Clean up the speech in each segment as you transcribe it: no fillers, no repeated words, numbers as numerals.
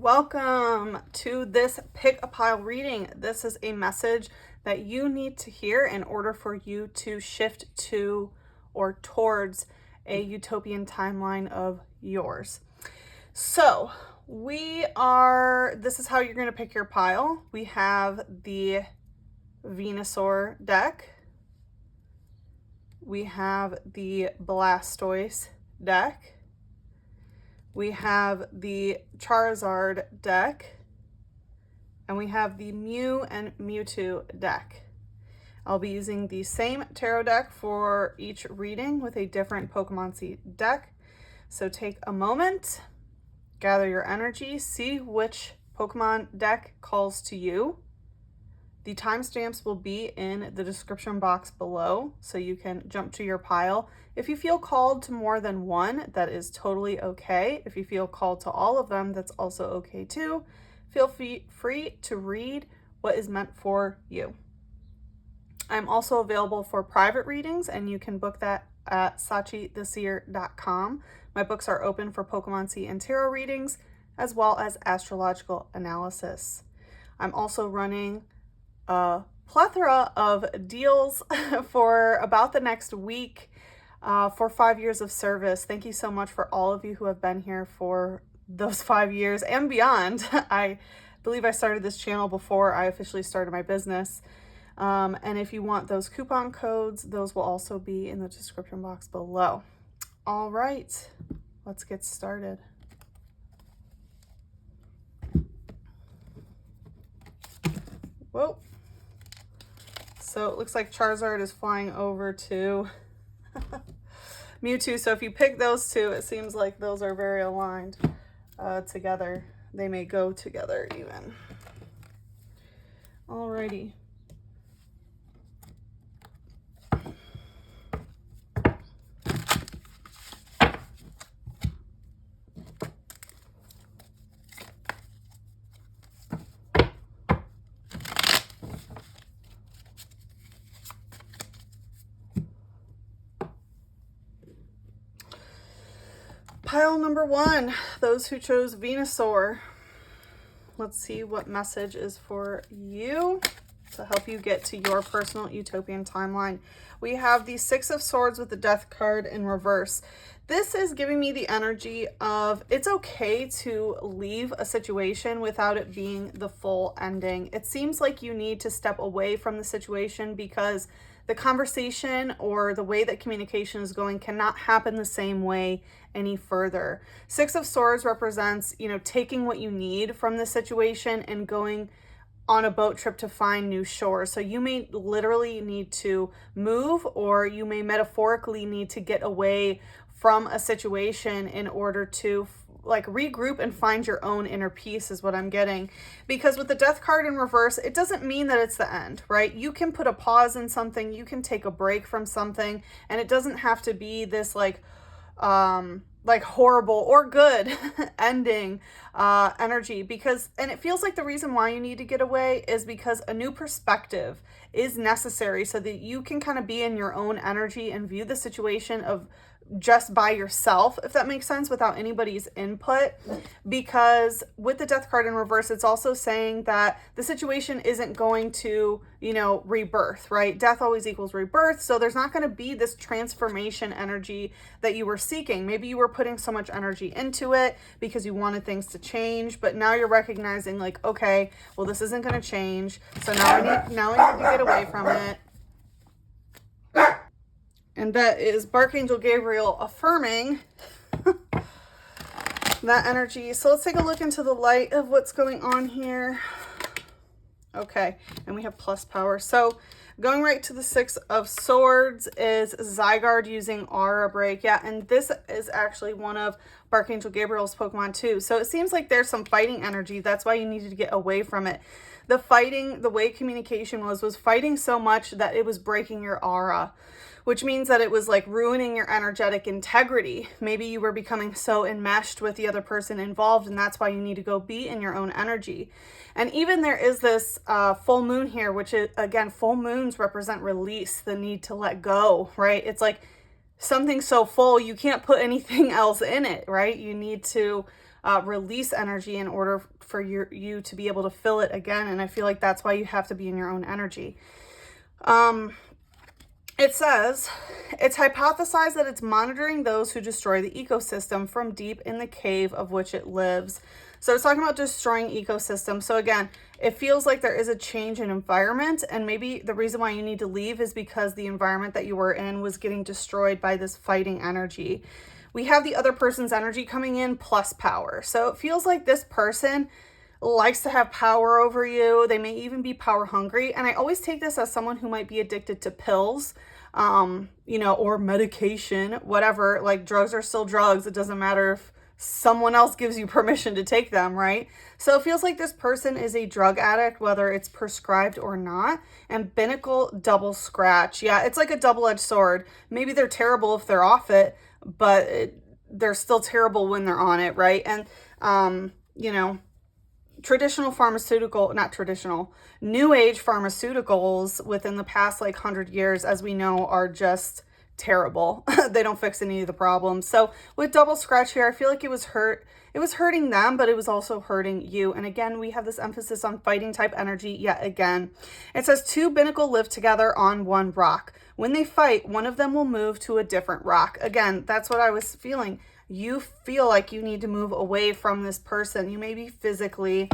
Welcome to this Pick a Pile reading. This is a message that you need to hear in order for you to shift to or towards a utopian timeline of yours. So this is how you're going to pick your pile. We have the Venasaur deck. We have the Blastoise deck. We have the Charizard deck, and we have the Mew and Mewtwo deck. I'll be using the same tarot deck for each reading with a different Pokemoncy deck. So take a moment, gather your energy, see which Pokemon deck calls to you. The timestamps will be in the description box below, so you can jump to your pile. If you feel called to more than one, that is totally okay. If you feel called to all of them, that's also okay too. Feel free to read what is meant for you. I'm also available for private readings, and you can book that at sachitheseer.com. My books are open for Pokemoncy and tarot readings, as well as astrological analysis. I'm also running a plethora of deals for about the next week for 5 years of service. Thank you so much for all of you who have been here for those 5 years and beyond. I believe I started this channel before I officially started my business. And if you want those coupon codes, those will also be in the description box below. All right, let's get started. Whoa. So it looks like Charizard is flying over to Mewtwo. So if you pick those two, it seems like those are very aligned together. They may go together even. Alrighty. Pile number one, those who chose Venasaur. Let's see what message is for you to help you get to your personal utopian timeline. We have the Six of Swords with the Death card in reverse. This is giving me the energy of it's okay to leave a situation without it being the full ending. It seems like you need to step away from the situation because the conversation or the way that communication is going cannot happen the same way any further. Six of Swords represents, taking what you need from the situation and going on a boat trip to find new shores. So you may literally need to move, or you may metaphorically need to get away from a situation in order to regroup and find your own inner peace is what I'm getting. Because with the Death card in reverse, it doesn't mean that it's the end, right? You can put a pause in something, you can take a break from something, and it doesn't have to be this horrible or good ending energy, and it feels like the reason why you need to get away is because a new perspective is necessary so that you can kind of be in your own energy and view the situation of just by yourself, if that makes sense, without anybody's input. Because with the Death card in reverse, it's also saying that the situation isn't going to, rebirth, right? Death always equals rebirth. So there's not going to be this transformation energy that you were seeking. Maybe you were putting so much energy into it because you wanted things to change, but now you're recognizing okay, well, this isn't going to change. So now I need to get away from it. And that is Archangel Gabriel affirming that energy. So let's take a look into the light of what's going on here. Okay, and we have plus power. So going right to the Six of Swords is Zygarde using Aura Break. Yeah, and this is actually one of Archangel Gabriel's Pokemon too. So it seems like there's some fighting energy. That's why you needed to get away from it. The way communication was fighting so much that it was breaking your aura, which means that it was ruining your energetic integrity. Maybe you were becoming so enmeshed with the other person involved, and that's why you need to go be in your own energy. And even there is this full moon here, which is, again, full moons represent release, the need to let go, right? It's like something so full, you can't put anything else in it, right? You need to release energy in order for you to be able to fill it again. And I feel like that's why you have to be in your own energy. It says, it's hypothesized that it's monitoring those who destroy the ecosystem from deep in the cave of which it lives. So it's talking about destroying ecosystems. So again, it feels like there is a change in environment, and maybe the reason why you need to leave is because the environment that you were in was getting destroyed by this fighting energy. We have the other person's energy coming in plus power. So it feels like this person likes to have power over you. They may even be power hungry. And I always take this as someone who might be addicted to pills, you know, or medication, whatever. Like, drugs are still drugs. It doesn't matter if someone else gives you permission to take them, right? So it feels like this person is a drug addict, whether it's prescribed or not. And binnacle double scratch. Yeah, it's like a double-edged sword. Maybe they're terrible if they're off it, but they're still terrible when they're on it, right? And, you know, new age pharmaceuticals within the past like 100 years, as we know, are just terrible. They don't fix any of the problems. So with double scratch here, I feel like it was hurting them, but it was also hurting you. And again, we have this emphasis on fighting type energy yet again. It says 2 binnacle live together on one rock. When they fight, one of them will move to a different rock. Again, that's what I was feeling. You feel like you need to move away from this person. You may be physically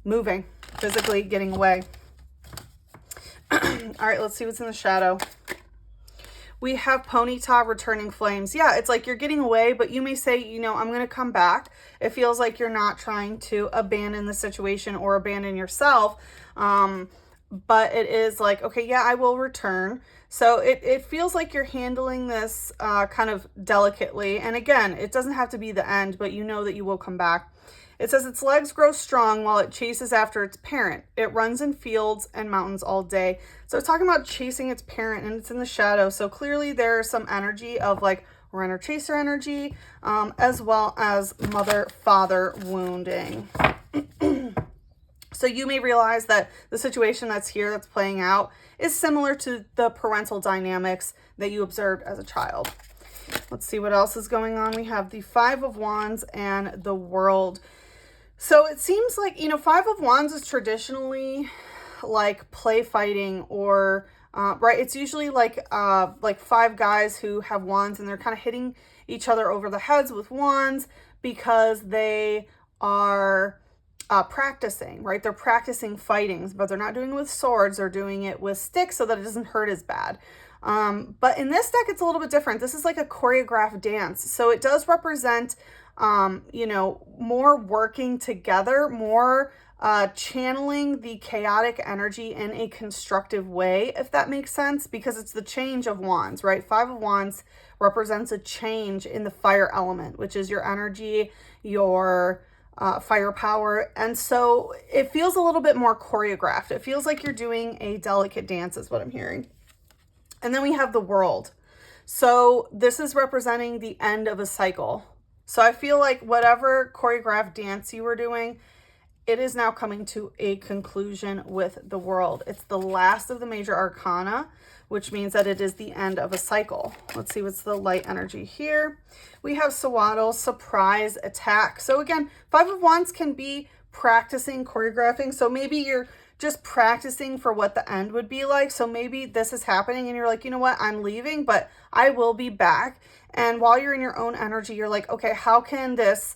moving, physically getting away. All right, let's see what's in the shadow. We have Ponyta returning flames. Yeah, it's like you're getting away, but you may say, you know, I'm going to come back. It feels like you're not trying to abandon the situation or abandon yourself. But it is like, okay, yeah, I will return. So it feels like you're handling this kind of delicately. And again, it doesn't have to be the end, but you know that you will come back. It says its legs grow strong while it chases after its parent. It runs in fields and mountains all day. So it's talking about chasing its parent, and it's in the shadow. So clearly there's some energy of like runner chaser energy, as well as mother-father wounding. So you may realize that the situation that's here, that's playing out, is similar to the parental dynamics that you observed as a child. Let's see what else is going on. We have the 5 of Wands and the World. So it seems like, you know, 5 of Wands is traditionally like play fighting, or, right, it's usually like 5 guys who have wands and they're kind of hitting each other over the heads with wands because they are practicing, right? They're practicing fighting, but they're not doing it with swords. They're doing it with sticks so that it doesn't hurt as bad. But in this deck, it's a little bit different. This is like a choreographed dance. So it does represent, you know, more working together, more channeling the chaotic energy in a constructive way, if that makes sense, because it's the change of wands, right? 5 of Wands represents a change in the fire element, which is your energy, your firepower. And so it feels a little bit more choreographed. It feels like you're doing a delicate dance is what I'm hearing. And then we have the World. So this is representing the end of a cycle. So I feel like whatever choreographed dance you were doing, it is now coming to a conclusion with the World. It's the last of the major arcana, which means that it is the end of a cycle. Let's see what's the light energy here. We have Sawaddle, surprise attack. So again, 5 of Wands can be practicing, choreographing. So maybe you're just practicing for what the end would be like. So maybe this is happening and you're like, you know what, I'm leaving, but I will be back. And while you're in your own energy, you're like, okay, how can this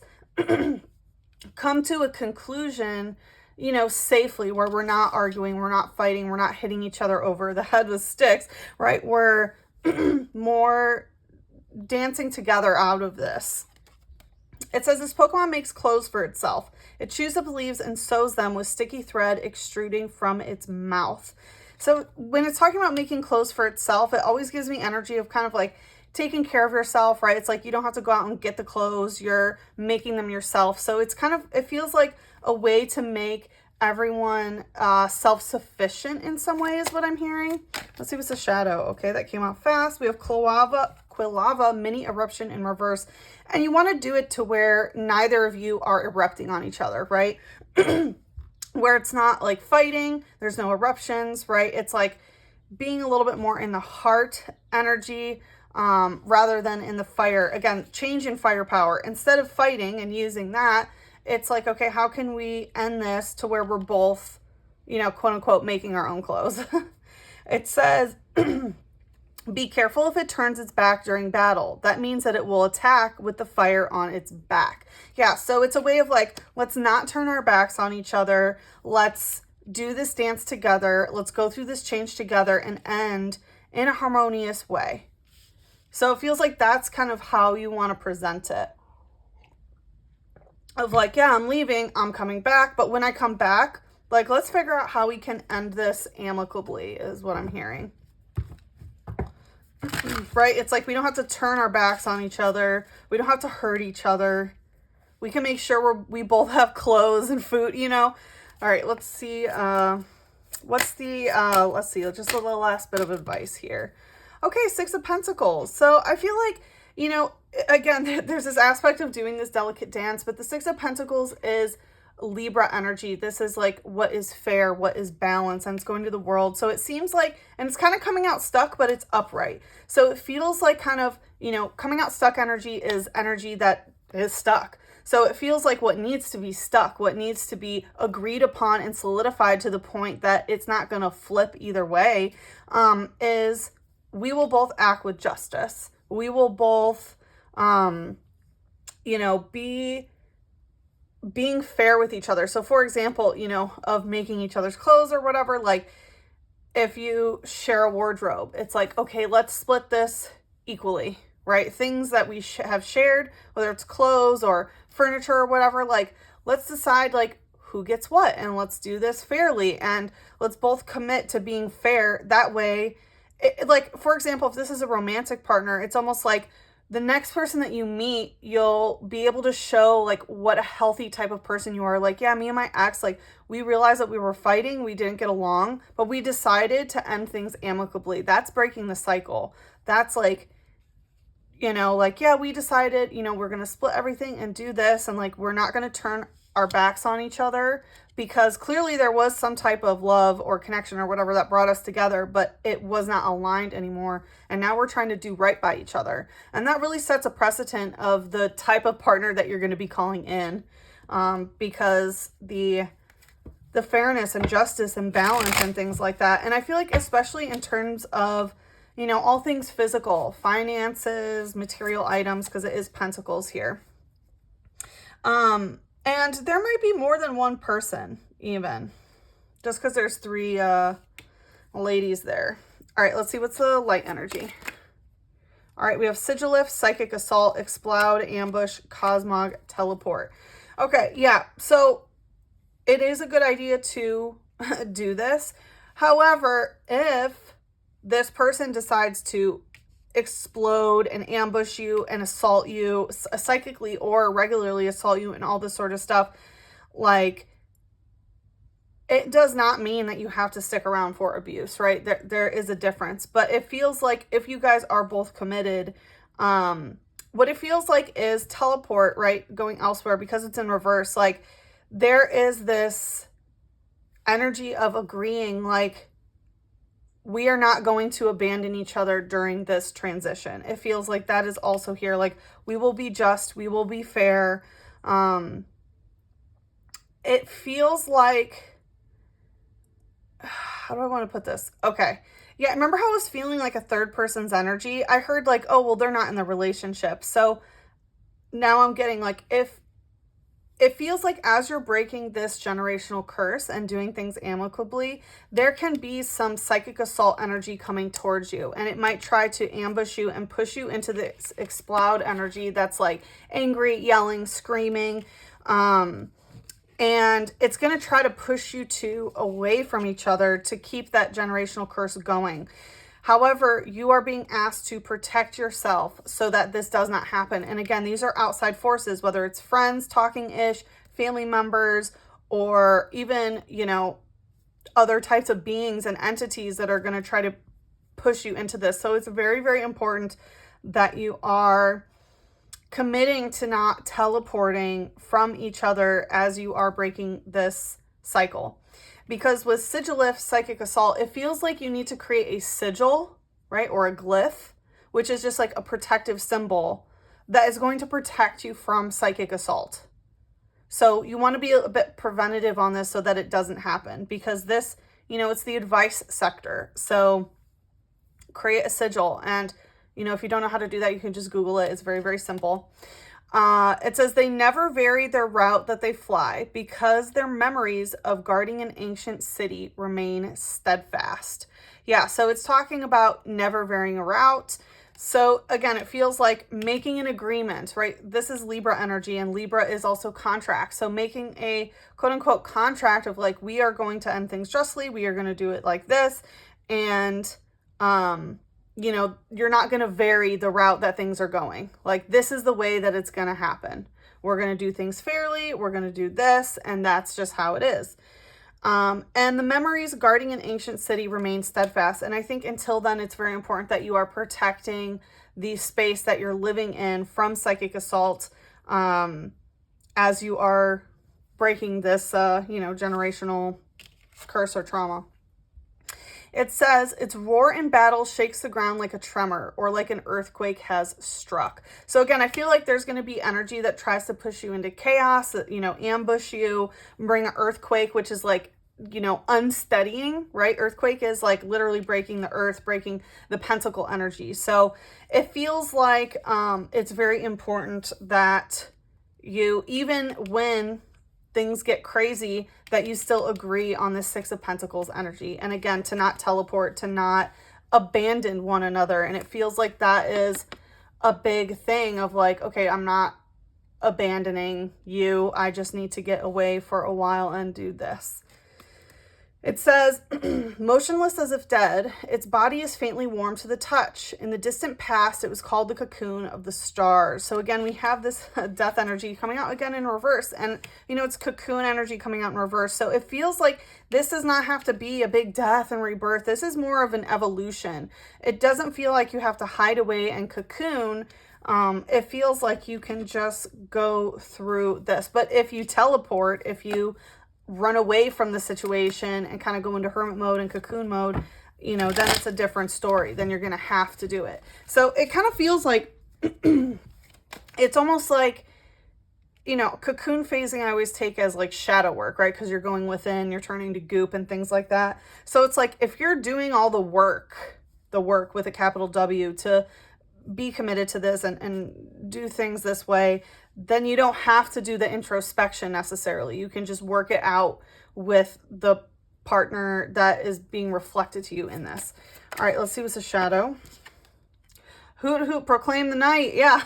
come to a conclusion, you know, safely, where we're not arguing, we're not fighting, we're not hitting each other over the head with sticks, right? We're more dancing together out of this. It says this Pokemon makes clothes for itself. It chews up leaves and sews them with sticky thread extruding from its mouth. So when it's talking about making clothes for itself, it always gives me energy of kind of like taking care of yourself, right? It's like you don't have to go out and get the clothes, you're making them yourself. So it's kind of, it feels like a way to make everyone self-sufficient in some way is what I'm hearing. Let's see what's the shadow. Okay, that came out fast. We have Quilava mini eruption in reverse. And you want to do it to where neither of you are erupting on each other, right? Where it's not like fighting, there's no eruptions, right? It's like being a little bit more in the heart energy. rather than in the fire. Again, change in firepower. Instead of fighting and using that, it's like, okay, how can we end this to where we're both, you know, quote unquote, making our own clothes? It says, be careful if it turns its back during battle. That means that it will attack with the fire on its back. Yeah, so it's a way of like, let's not turn our backs on each other. Let's do this dance together. Let's go through this change together and end in a harmonious way. So it feels like that's kind of how you want to present it. Of like, yeah, I'm leaving, I'm coming back. But when I come back, like, let's figure out how we can end this amicably is what I'm hearing. Right? It's like we don't have to turn our backs on each other. We don't have to hurt each other. We can make sure we both have clothes and food, you know? All right, let's see. Let's see, just a little last bit of advice here. Okay, Six of Pentacles. So I feel like, you know, again, there's this aspect of doing this delicate dance, but the Six of Pentacles is Libra energy. This is like what is fair, what is balance, and it's going to the world. So it seems like, and it's kind of coming out stuck, but it's upright. So it feels like kind of, you know, coming out stuck energy is energy that is stuck. So it feels like what needs to be stuck, what needs to be agreed upon and solidified to the point that it's not going to flip either way, is we will both act with justice. We will both, you know, being fair with each other. So for example, you know, of making each other's clothes or whatever, like if you share a wardrobe, it's like, okay, let's split this equally, right? Things that we have shared, whether it's clothes or furniture or whatever, like let's decide like who gets what, and let's do this fairly, and let's both commit to being fair. That way, like, for example, if this is a romantic partner, it's almost like the next person that you meet, you'll be able to show like what a healthy type of person you are. Like, yeah, me and my ex, like we realized that we were fighting, we didn't get along, but we decided to end things amicably. That's breaking the cycle. That's like, you know, like, yeah, we decided, you know, we're going to split everything and do this. And like, we're not going to turn our backs on each other, because clearly there was some type of love or connection or whatever that brought us together, but it was not aligned anymore. And now we're trying to do right by each other. And that really sets a precedent of the type of partner that you're going to be calling in, because the fairness and justice and balance and things like that. And I feel like especially in terms of, you know, all things physical, finances, material items, because it is pentacles here. And there might be more than one person, even. Just because there's three ladies there. All right, let's see what's the light energy. All right, we have Sigilif, Psychic Assault, Explode, Ambush, Cosmog, Teleport. Okay, yeah, so it is a good idea to do this. However, if this person decides to explode and ambush you and assault you psychically or regularly assault you and all this sort of stuff, like, it does not mean that you have to stick around for abuse, right? There is a difference, but it feels like if you guys are both committed, what it feels like is teleport, right? Going elsewhere, because it's in reverse. Like, there is this energy of agreeing, like, we are not going to abandon each other during this transition. It feels like that is also here. Like, we will be just, we will be fair. It feels like, how do I want to put this? Okay. Yeah, remember how I was feeling like a third person's energy? I heard like, oh, well, they're not in the relationship. So now I'm getting like, if it feels like as you're breaking this generational curse and doing things amicably, there can be some psychic assault energy coming towards you. And it might try to ambush you and push you into this explode energy that's like angry, yelling, screaming. And it's going to try to push you two away from each other to keep that generational curse going. However, you are being asked to protect yourself so that this does not happen. And again, these are outside forces, whether it's friends, talking-ish, family members, or even, you know, other types of beings and entities that are going to try to push you into this. So it's very, very important that you are committing to not teleporting from each other as you are breaking this cycle. Because with Sigilif, Psychic Assault, it feels like you need to create a sigil, right? Or a glyph which is just like a protective symbol that is going to protect you from psychic assault. So you want to be a bit preventative on this so that it doesn't happen, because this, you know, it's the advice sector. So create a sigil, and, you know, if you don't know how to do that, you can just Google it. It's very, very simple. It says they never vary their route that they fly because their memories of guarding an ancient city remain steadfast. Yeah, so it's talking about never varying a route. So again, it feels like making an agreement, right? This is Libra energy, and Libra is also contract. So making a quote unquote contract of like, we are going to end things justly. We are going to do it like this. And, you know, you're not going to vary the route that things are going. Like, this is the way that it's going to happen. We're going to do things fairly. We're going to do this. And that's just how it is. And the memories guarding an ancient city remain steadfast. And I think until then, it's very important that you are protecting the space that you're living in from psychic assault, as you are breaking this, you know, generational curse or trauma. It says its roar in battle shakes the ground like a tremor, or like an earthquake has struck. So again, I feel like there's going to be energy that tries to push you into chaos, you know, ambush you, bring an earthquake, which is like, you know, unsteadying, right? Earthquake is like literally breaking the earth, breaking the pentacle energy. So it feels like it's very important that you, even when things get crazy, that you still agree on the Six of Pentacles energy. And again, to not teleport, to not abandon one another. And it feels like that is a big thing of like, okay, I'm not abandoning you. I just need to get away for a while and do this. It says, motionless as if dead, its body is faintly warm to the touch. In the distant past, it was called the cocoon of the stars. So again, we have this death energy coming out again in reverse. And, you know, it's cocoon energy coming out in reverse. So it feels like this does not have to be a big death and rebirth. This is more of an evolution. It doesn't feel like you have to hide away and cocoon. It feels like you can just go through this. But if you teleport, if you run away from the situation and kind of go into hermit mode and cocoon mode, you know, then it's a different story. Then you're going to have to do it. So it kind of feels like it's almost like, you know, cocoon phasing I always take as like shadow work, right? Because you're going within, you're turning to goop and things like that. So it's like if you're doing all the work with a capital W to be committed to this and do things this way, then you don't have to do the introspection necessarily. You can just work it out with the partner that is being reflected to you in this. All right, let's see what's a shadow. Hoot hoot, proclaim the night. Yeah.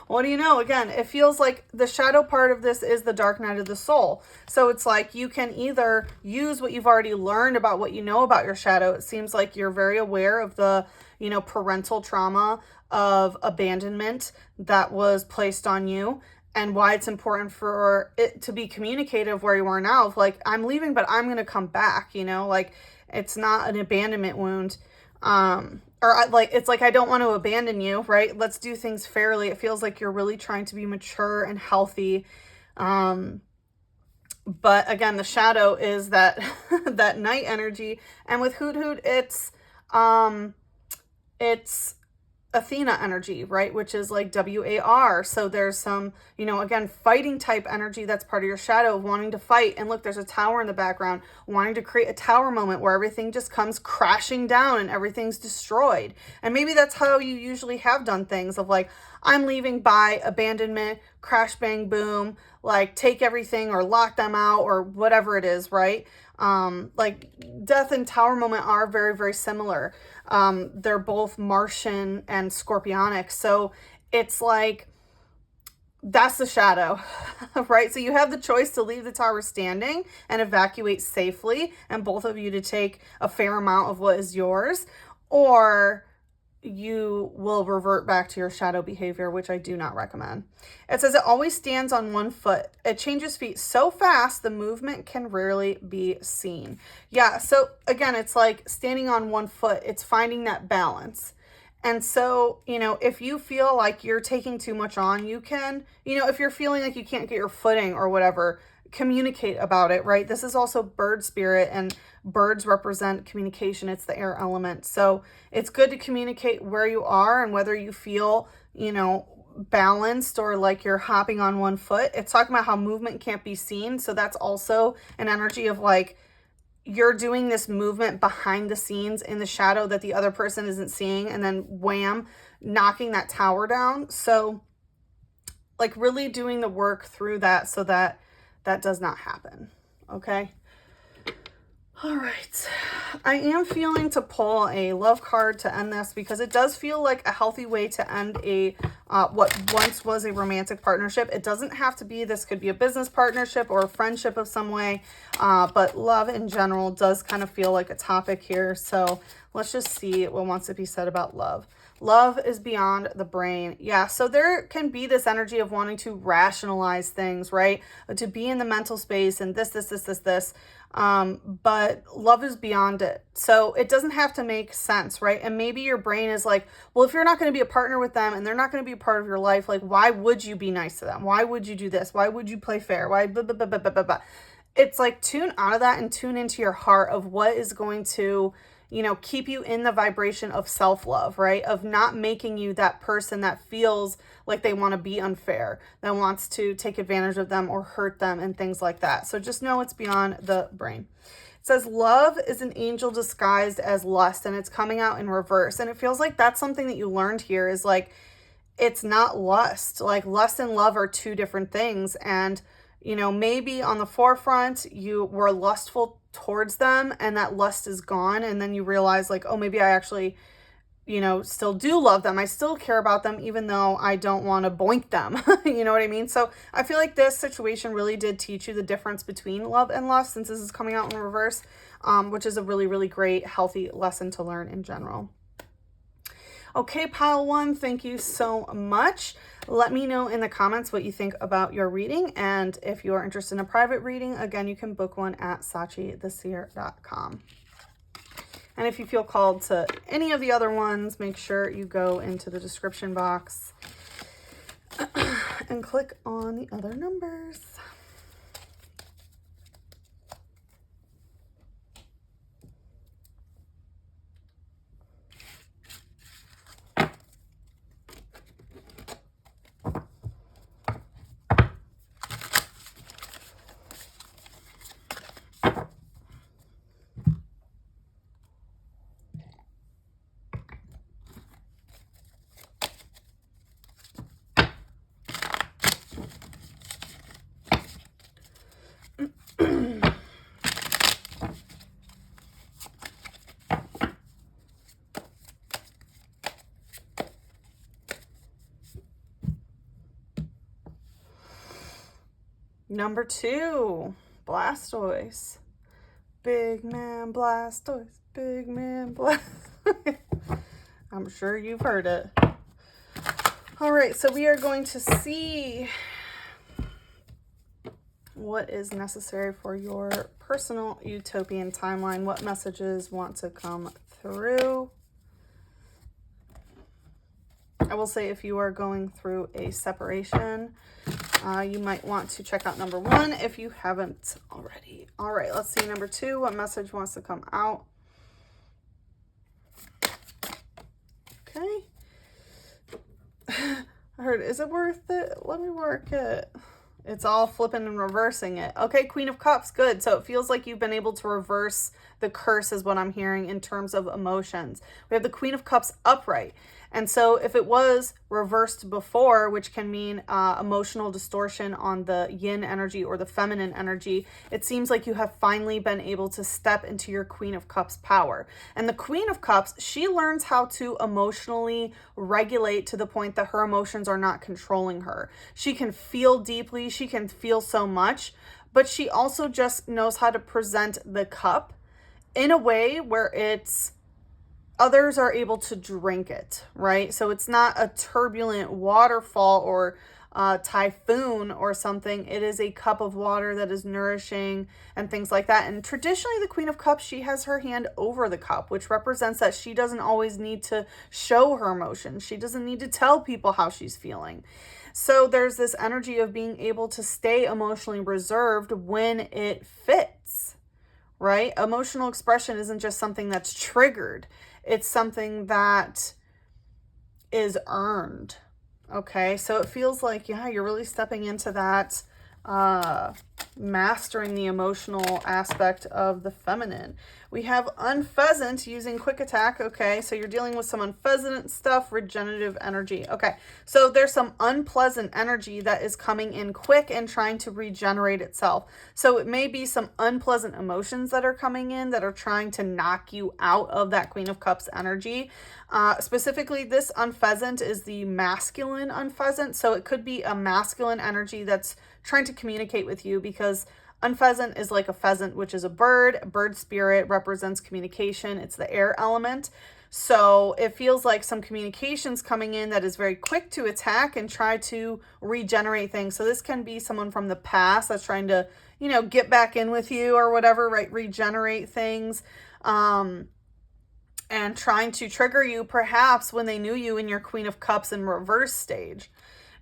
What do you know? Again, it feels like the shadow part of this is the dark night of the soul. So it's like you can either use what you've already learned about what you know about your shadow. It seems like you're very aware of the, you know, parental trauma of abandonment that was placed on you, and why it's important for it to be communicative where you are now of like, I'm leaving, but I'm going to come back, you know, like it's not an abandonment wound. Or like, it's like, I don't want to abandon you, right? Let's do things fairly. It feels like you're really trying to be mature and healthy. But again, the shadow is that, that night energy. And with Hoot Hoot, it's Athena energy, right? Which is like WAR. So there's some, you know, again, fighting type energy that's part of your shadow, wanting to fight. And look, there's a tower in the background, wanting to create a tower moment where everything just comes crashing down and everything's destroyed. And maybe that's how you usually have done things of like, I'm leaving by abandonment, crash, bang, boom, like take everything or lock them out or whatever it is, right? Like death and tower moment are very, very similar. They're both Martian and Scorpionic. So it's like, that's the shadow, right? So you have the choice to leave the tower standing and evacuate safely, and both of you to take a fair amount of what is yours, or you will revert back to your shadow behavior, which I do not recommend. It says it always stands on one foot. It changes feet so fast, the movement can rarely be seen. Yeah, so again, it's like standing on one foot. It's finding that balance. And so, you know, if you feel like you're taking too much on, you can, you know, if you're feeling like you can't get your footing or whatever, communicate about it, right? This is also bird spirit, and birds represent communication. It's the air element. So it's good to communicate where you are and whether you feel, you know, balanced or like you're hopping on one foot. It's talking about how movement can't be seen. So that's also an energy of like, you're doing this movement behind the scenes in the shadow that the other person isn't seeing, and then wham, knocking that tower down. So like really doing the work through that so that that does not happen. Okay. All right. I am feeling to pull a love card to end this because it does feel like a healthy way to end a what once was a romantic partnership. It doesn't have to be. This could be a business partnership or a friendship of some way, but love in general does kind of feel like a topic here. So let's just see what wants to be said about love. Love is beyond the brain. Yeah, so there can be this energy of wanting to rationalize things, right? To be in the mental space and this. But love is beyond it. So it doesn't have to make sense, right? And maybe your brain is like, well, if you're not going to be a partner with them and they're not going to be a part of your life, like, why would you be nice to them? Why would you do this? Why would you play fair? Why blah, blah, blah, blah, blah, blah. It's like tune out of that and tune into your heart of what is going to, you know, keep you in the vibration of self-love, right? Of not making you that person that feels like they want to be unfair, that wants to take advantage of them or hurt them and things like that. So just know it's beyond the brain. It says love is an angel disguised as lust, and it's coming out in reverse. And it feels like that's something that you learned here is like, it's not lust. Like lust and love are two different things. And, you know, maybe on the forefront, you were lustful towards them and that lust is gone. And then you realize like, oh, maybe I actually, you know, still do love them. I still care about them, even though I don't want to boink them. You know what I mean? So I feel like this situation really did teach you the difference between love and lust, since this is coming out in reverse, which is a really, really great, healthy lesson to learn in general. Okay, pile one, thank you so much. Let me know in the comments what you think about your reading. And if you're interested in a private reading, again, you can book one at sachitheseer.com. And if you feel called to any of the other ones, make sure you go into the description box and click on the other numbers. Number 2, Blastoise. Big man Blastoise, big man Blastoise. I'm sure you've heard it. All right, so we are going to see what is necessary for your personal utopian timeline. What messages want to come through? I will say if you are going through a separation, you might want to check out number 1 if you haven't already. All right, let's see number 2. What message wants to come out? Okay. I heard, is it worth it? Let me work it. It's all flipping and reversing it. Okay, Queen of Cups, good. So it feels like you've been able to reverse the curse is what I'm hearing in terms of emotions. We have the Queen of Cups upright. And so if it was reversed before, which can mean emotional distortion on the yin energy or the feminine energy, it seems like you have finally been able to step into your Queen of Cups power. And the Queen of Cups, she learns how to emotionally regulate to the point that her emotions are not controlling her. She can feel deeply, she can feel so much, but she also just knows how to present the cup in a way where it's others are able to drink it, right? So it's not a turbulent waterfall or typhoon or something. It is a cup of water that is nourishing and things like that. And traditionally, the Queen of Cups, she has her hand over the cup, which represents that she doesn't always need to show her emotions. She doesn't need to tell people how she's feeling. So there's this energy of being able to stay emotionally reserved when it fits, right? Emotional expression isn't just something that's triggered. It's something that is earned. Okay, so it feels like, yeah, you're really stepping into that, mastering the emotional aspect of the feminine. We have unpheasant using quick attack. Okay, so you're dealing with some unpheasant stuff, regenerative energy. Okay, so there's some unpleasant energy that is coming in quick and trying to regenerate itself. So it may be some unpleasant emotions that are coming in that are trying to knock you out of that Queen of Cups energy. Specifically, this unpheasant is the masculine unpheasant. So it could be a masculine energy that's trying to communicate with you, because unpheasant is like a pheasant, which is a bird. Bird spirit represents communication. It's the air element. So it feels like some communications coming in that is very quick to attack and try to regenerate things. So this can be someone from the past that's trying to, you know, get back in with you or whatever, right? Regenerate things. And trying to trigger you perhaps when they knew you in your Queen of Cups in reverse stage.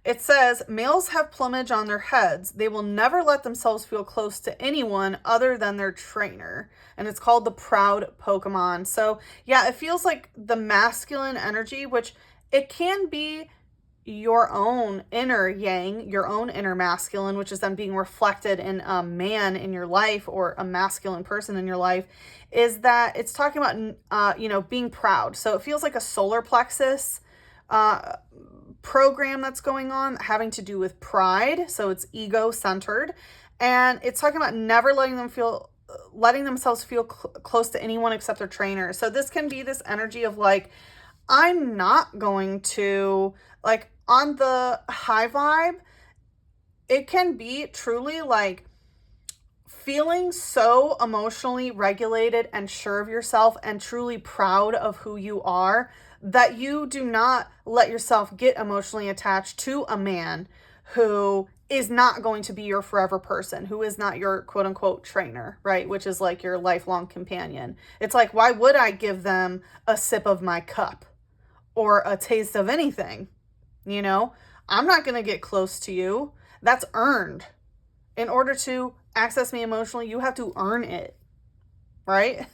It says, males have plumage on their heads. They will never let themselves feel close to anyone other than their trainer. And it's called the proud Pokemon. So yeah, it feels like the masculine energy, which it can be your own inner yang, your own inner masculine, which is then being reflected in a man in your life or a masculine person in your life, is that it's talking about, you know, being proud. So it feels like a solar plexus program that's going on, having to do with pride. So it's ego centered, and it's talking about never letting themselves feel close to anyone except their trainer. So this can be this energy of like, I'm not going to, like, on the high vibe, it can be truly like feeling so emotionally regulated and sure of yourself and truly proud of who you are that you do not let yourself get emotionally attached to a man who is not going to be your forever person, who is not your quote unquote trainer, right? Which is like your lifelong companion. It's like, why would I give them a sip of my cup or a taste of anything? You know, I'm not going to get close to you. That's earned. In order to access me emotionally, you have to earn it, right?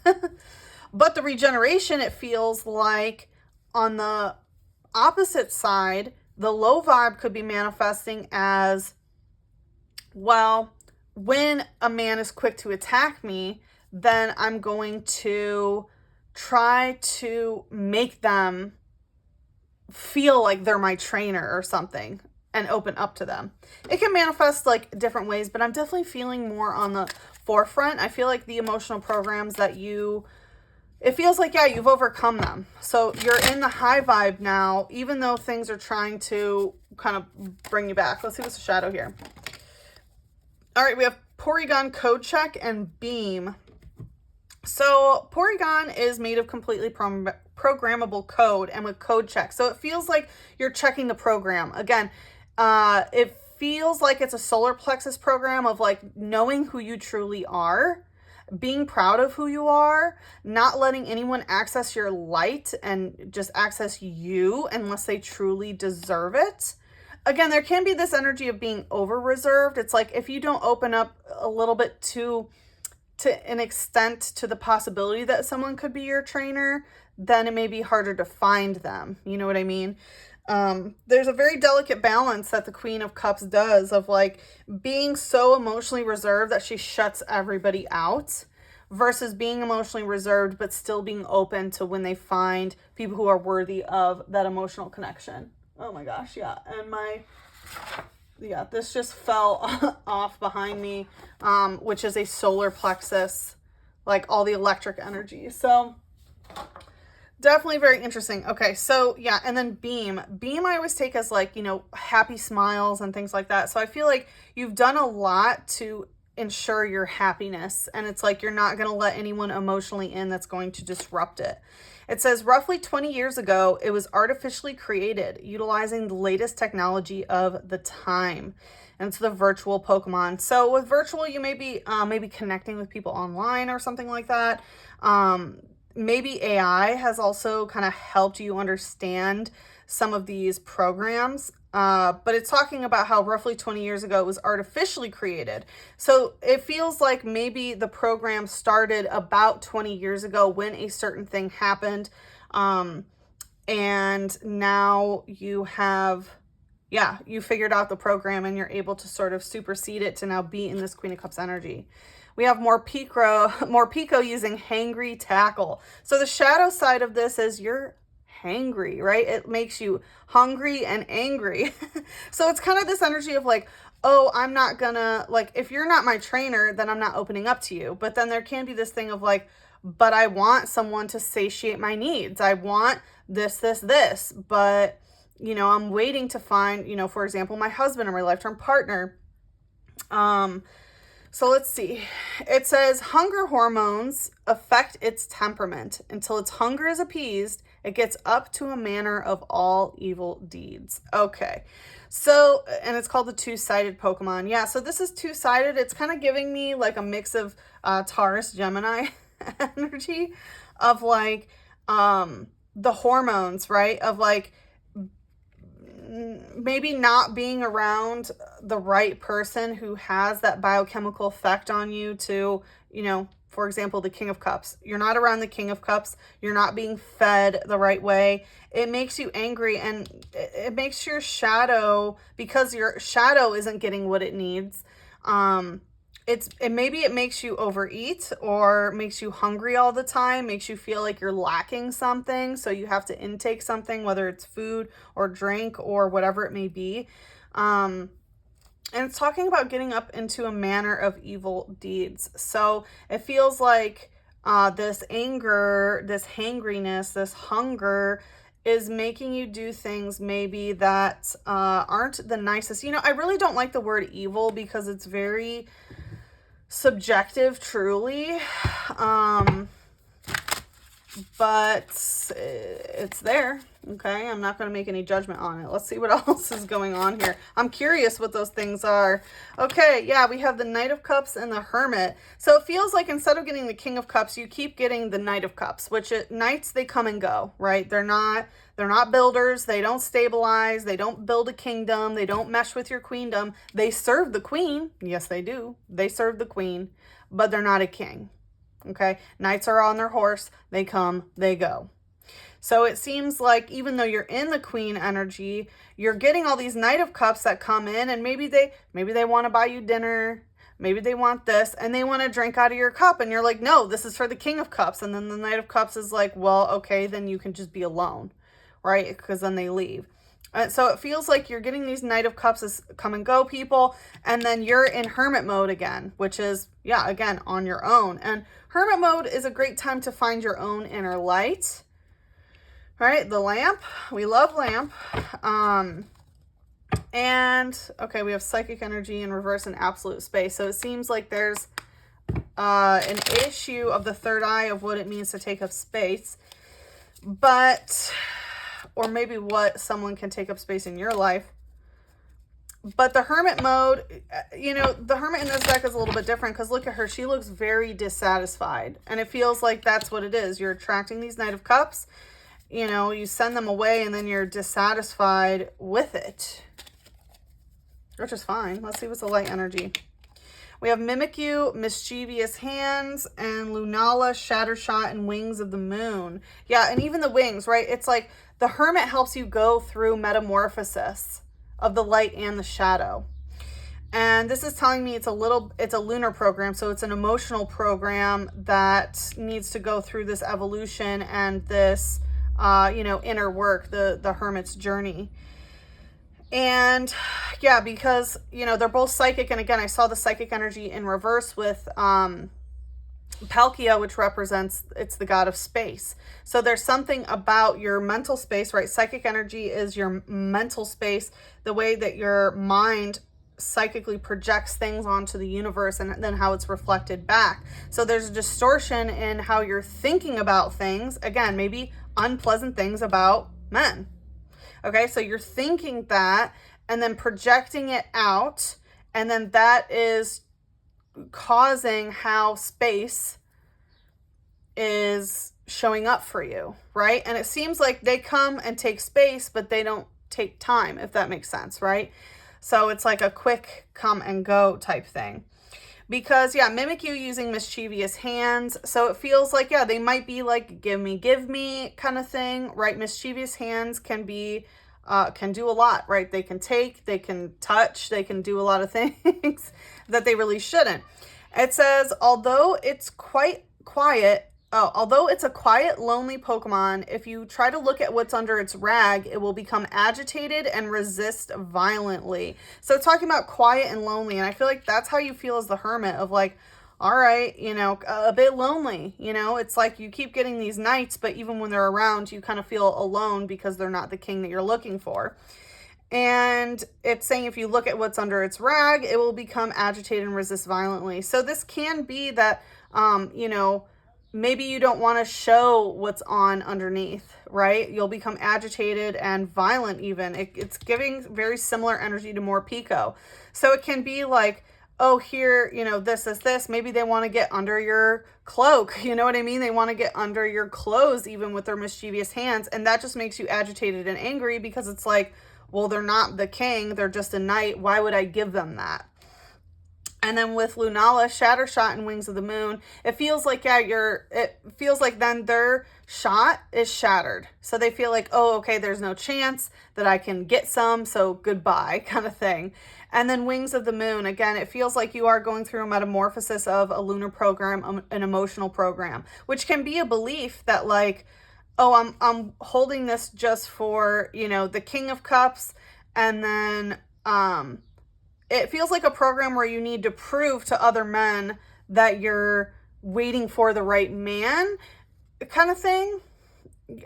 But the regeneration, it feels like on the opposite side, the low vibe could be manifesting as, well, when a man is quick to attack me, then I'm going to try to make them feel like they're my trainer or something and open up to them. It can manifest like different ways, but I'm definitely feeling more on the forefront. I feel like the emotional programs that it feels like, yeah, you've overcome them. So you're in the high vibe now, even though things are trying to kind of bring you back. Let's see what's the shadow here. All right, we have Porygon Code Check and Beam. So Porygon is made of completely programmable code and with code check. So it feels like you're checking the program. Again, it feels like it's a solar plexus program of like knowing who you truly are, being proud of who you are, not letting anyone access your light and just access you unless they truly deserve it. Again, there can be this energy of being over reserved. It's like if you don't open up a little bit to an extent to the possibility that someone could be your trainer, then it may be harder to find them. You know what I mean? There's a very delicate balance that the Queen of Cups does of like being so emotionally reserved that she shuts everybody out versus being emotionally reserved but still being open to when they find people who are worthy of that emotional connection. Oh my gosh, yeah. And this just fell off behind me, which is a solar plexus, like all the electric energy. So definitely very interesting. Okay, so yeah, and then Beam. Beam I always take as like, you know, happy smiles and things like that. So I feel like you've done a lot to ensure your happiness, and it's like you're not going to let anyone emotionally in that's going to disrupt it. It says, roughly 20 years ago, it was artificially created, utilizing the latest technology of the time. And it's the virtual Pokemon. So with virtual, you may be maybe connecting with people online or something like that. Maybe AI has also kind of helped you understand some of these programs. But it's talking about how roughly 20 years ago it was artificially created. So it feels like maybe the program started about 20 years ago when a certain thing happened. And now you have, yeah, you figured out the program and you're able to sort of supersede it to now be in this Queen of Cups energy. We have more Pico using hangry tackle. So the shadow side of this is you're hangry, right? It makes you hungry and angry. So it's kind of this energy of like, oh, I'm not gonna, like, if you're not my trainer, then I'm not opening up to you. But then there can be this thing of like, but I want someone to satiate my needs. I want this, but, you know, I'm waiting to find, you know, for example, my husband or my lifetime partner. So let's see. It says hunger hormones affect its temperament. Until its hunger is appeased, it gets up to a manner of all evil deeds. Okay. So, and it's called the two-sided Pokemon. Yeah, so this is two-sided. It's kind of giving me like a mix of Taurus, Gemini energy of like the hormones, right? Of like maybe not being around the right person who has that biochemical effect on you to, you know, for example, the King of Cups. You're not around the King of Cups. You're not being fed the right way. It makes you angry, and it makes your shadow, because your shadow isn't getting what it needs. Maybe it makes you overeat or makes you hungry all the time, makes you feel like you're lacking something. So you have to intake something, whether it's food or drink or whatever it may be. And it's talking about getting up into a manner of evil deeds. So it feels like this anger, this hangriness, this hunger is making you do things maybe that aren't the nicest. You know, I really don't like the word evil because it's very subjective, truly, but it's there. Okay, I'm not going to make any judgment on it. Let's see what else is going on here. I'm curious what those things are. Okay, yeah, we have the Knight of Cups and the Hermit. So it feels like instead of getting the King of Cups, you keep getting the Knight of Cups, which knights, they come and go, right? They're not builders. They don't stabilize. They don't build a kingdom. They don't mesh with your queendom. They serve the queen. Yes, they do. They serve the queen, but they're not a king. Okay, knights are on their horse. They come, they go. So it seems like even though you're in the queen energy, you're getting all these Knight of Cups that come in, and maybe they want to buy you dinner, maybe they want this, and they want to drink out of your cup, and you're like, no, this is for the King of Cups. And then the Knight of Cups is like, well, okay, then you can just be alone, right? Because then they leave. So it feels like you're getting these Knight of Cups as come and go people, and then you're in hermit mode again, which is, yeah, again, on your own. And hermit mode is a great time to find your own inner light. All right, the lamp. We love lamp. And, okay, we have psychic energy in reverse and absolute space. So it seems like there's an issue of the third eye of what it means to take up space. But, or maybe what someone can take up space in your life. But the hermit mode, you know, the hermit in this deck is a little bit different because look at her. She looks very dissatisfied. And it feels like that's what it is. You're attracting these Knight of Cups. You know, you send them away and then you're dissatisfied with it. Which is fine. Let's see what's the light energy. We have Mimikyu, Mischievous Hands, and Lunala, Shattershot, and Wings of the Moon. Yeah, and even the wings, right? It's like the hermit helps you go through metamorphosis of the light and the shadow. And this is telling me it's a lunar program, so it's an emotional program that needs to go through this evolution and this, you know, inner work, the hermit's journey. And yeah, because, you know, they're both psychic. And again, I saw the psychic energy in reverse with Palkia, which represents, it's the god of space. So there's something about your mental space, right? Psychic energy is your mental space, the way that your mind psychically projects things onto the universe and then how it's reflected back. So there's a distortion in how you're thinking about things. Again, maybe unpleasant things about men. Okay, so you're thinking that and then projecting it out, and then that is causing how space is showing up for you, right? And it seems like they come and take space, but they don't take time, if that makes sense, right? So it's like a quick come and go type thing. Because, yeah, Mimikyu using mischievous hands. So it feels like, yeah, they might be like, give me kind of thing, right? Mischievous hands can be, can do a lot, right? They can take, they can touch, they can do a lot of things that they really shouldn't. It says, although it's a quiet, lonely Pokemon, if you try to look at what's under its rag, it will become agitated and resist violently. So it's talking about quiet and lonely, and I feel like that's how you feel as the hermit of like, all right, you know, a bit lonely, you know, it's like you keep getting these knights, but even when they're around, you kind of feel alone because they're not the king that you're looking for. And it's saying if you look at what's under its rag, it will become agitated and resist violently. So this can be that, you know, maybe you don't want to show what's on underneath, right? You'll become agitated and violent even. It's giving very similar energy to Morpeko. So it can be like, oh, here, you know, this. Maybe they want to get under your cloak. You know what I mean? They want to get under your clothes even with their mischievous hands. And that just makes you agitated and angry because it's like, well, they're not the king. They're just a knight. Why would I give them that? And then with Lunala, Shattershot, and Wings of the Moon, it feels like, yeah, it feels like then their shot is shattered. So they feel like, oh, okay, there's no chance that I can get some, so goodbye kind of thing. And then Wings of the Moon, again, it feels like you are going through a metamorphosis of a lunar program, an emotional program, which can be a belief that like, oh, I'm holding this just for, you know, the King of Cups, and then, it feels like a program where you need to prove to other men that you're waiting for the right man kind of thing.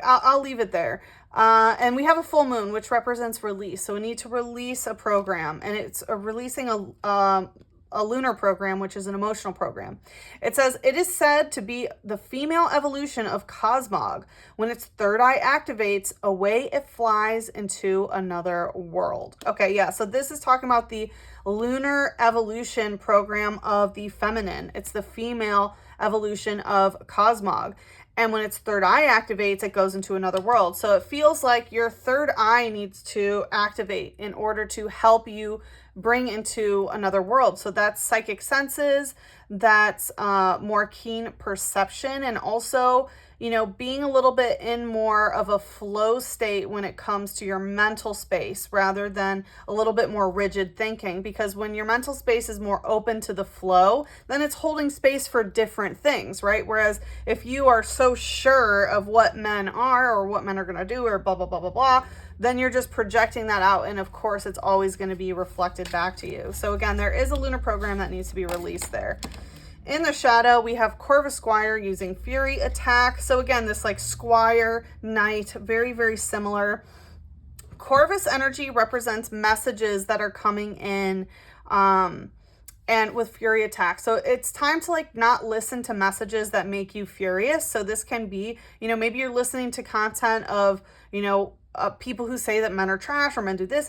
I'll leave it there. And we have a full moon, which represents release. So we need to release a program, and it's releasing a lunar program, which is an emotional program. It says, it is said to be the female evolution of Cosmog. When its third eye activates, away it flies into another world. Okay, yeah, so this is talking about the lunar evolution program of the feminine. It's the female evolution of Cosmog. And when its third eye activates, it goes into another world. So it feels like your third eye needs to activate in order to help you bring into another world. So that's psychic senses, that's more keen perception, and also, you know, being a little bit in more of a flow state when it comes to your mental space rather than a little bit more rigid thinking. Because when your mental space is more open to the flow, then it's holding space for different things, right? Whereas if you are so sure of what men are or what men are going to do or blah, blah, blah, blah, blah, then you're just projecting that out. And of course, it's always going to be reflected back to you. So again, there is a lunar program that needs to be released there. In the shadow, we have Corvusquire using Fury Attack. So again, this like Squire, Knight, very, very similar. Corvus energy represents messages that are coming in and with Fury Attack. So it's time to like not listen to messages that make you furious. So this can be, you know, maybe you're listening to content of, you know, people who say that men are trash or men do this,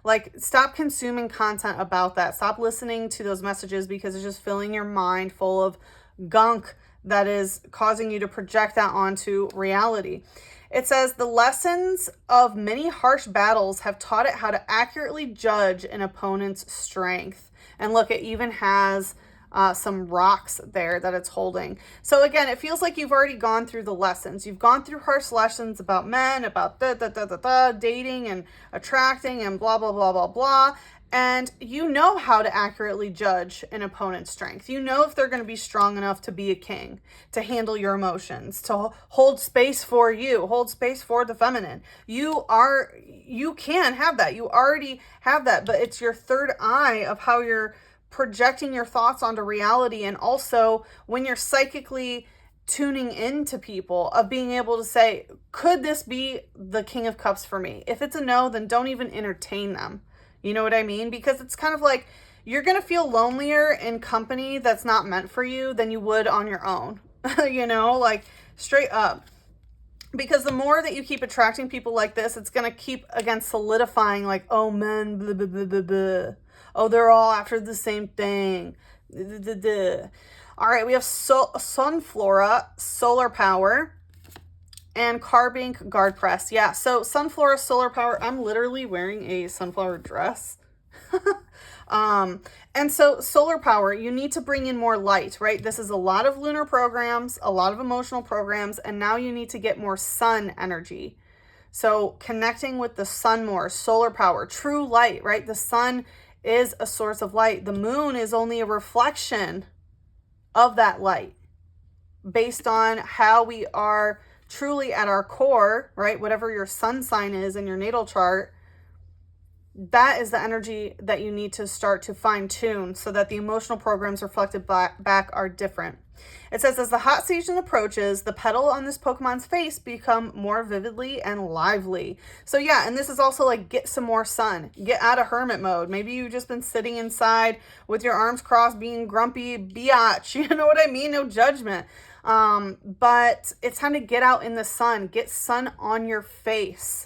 like stop consuming content about that. Stop listening to those messages because it's just filling your mind full of gunk that is causing you to project that onto reality. It says the lessons of many harsh battles have taught it how to accurately judge an opponent's strength. And look, it even has some rocks there that it's holding. So again, it feels like you've already gone through the lessons. You've gone through harsh lessons about men, about dating and attracting and blah, blah, blah, blah, blah. And you know how to accurately judge an opponent's strength. You know if they're going to be strong enough to be a king, to handle your emotions, to hold space for you, hold space for the feminine. You can have that. You already have that, but it's your third eye of how you're projecting your thoughts onto reality. And also when you're psychically tuning into people, of being able to say, could this be the King of Cups for me? If it's a no, then don't even entertain them. You know what I mean? Because it's kind of like you're going to feel lonelier in company that's not meant for you than you would on your own, you know, like straight up. Because the more that you keep attracting people like this, it's going to keep, again, solidifying like, oh, men, blah, blah, blah, blah, blah. Oh, they're all after the same thing. All right, we have Sunflora, Solar Power, and Carbink, Guard Press. Yeah, so Sunflora, Solar Power. I'm literally wearing a sunflower dress. And so solar power, you need to bring in more light, right? This is a lot of lunar programs, a lot of emotional programs, and now you need to get more sun energy. So connecting with the sun more, solar power, true light, right? The sun is a source of light. The moon is only a reflection of that light based on how we are truly at our core, right? Whatever your sun sign is in your natal chart, that is the energy that you need to start to fine tune so that the emotional programs reflected back are different. It says, as the hot season approaches, the petal on this Pokemon's face become more vividly and lively. So yeah, and this is also like, get some more sun, get out of hermit mode. Maybe you've just been sitting inside with your arms crossed, being grumpy biatch. You know what I mean? No judgment. But it's time to get out in the sun, get sun on your face.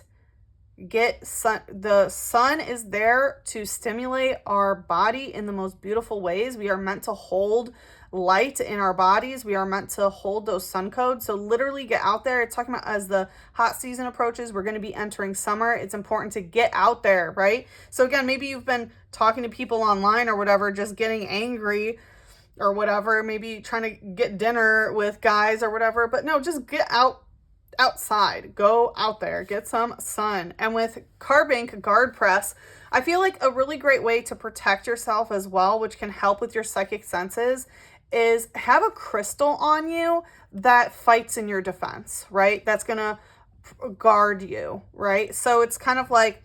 Get sun. The sun is there to stimulate our body in the most beautiful ways. We are meant to hold light in our bodies. We are meant to hold those sun codes. So literally get out there. It's talking about as the hot season approaches, we're going to be entering summer. It's important to get out there, right? So again, maybe you've been talking to people online or whatever, just getting angry or whatever, maybe trying to get dinner with guys or whatever, but no, just get outside, go out there, get some sun. And with Carbink Guard Press, I feel like a really great way to protect yourself as well, which can help with your psychic senses, is have a crystal on you that fights in your defense, right? That's gonna guard you, right? So it's kind of like,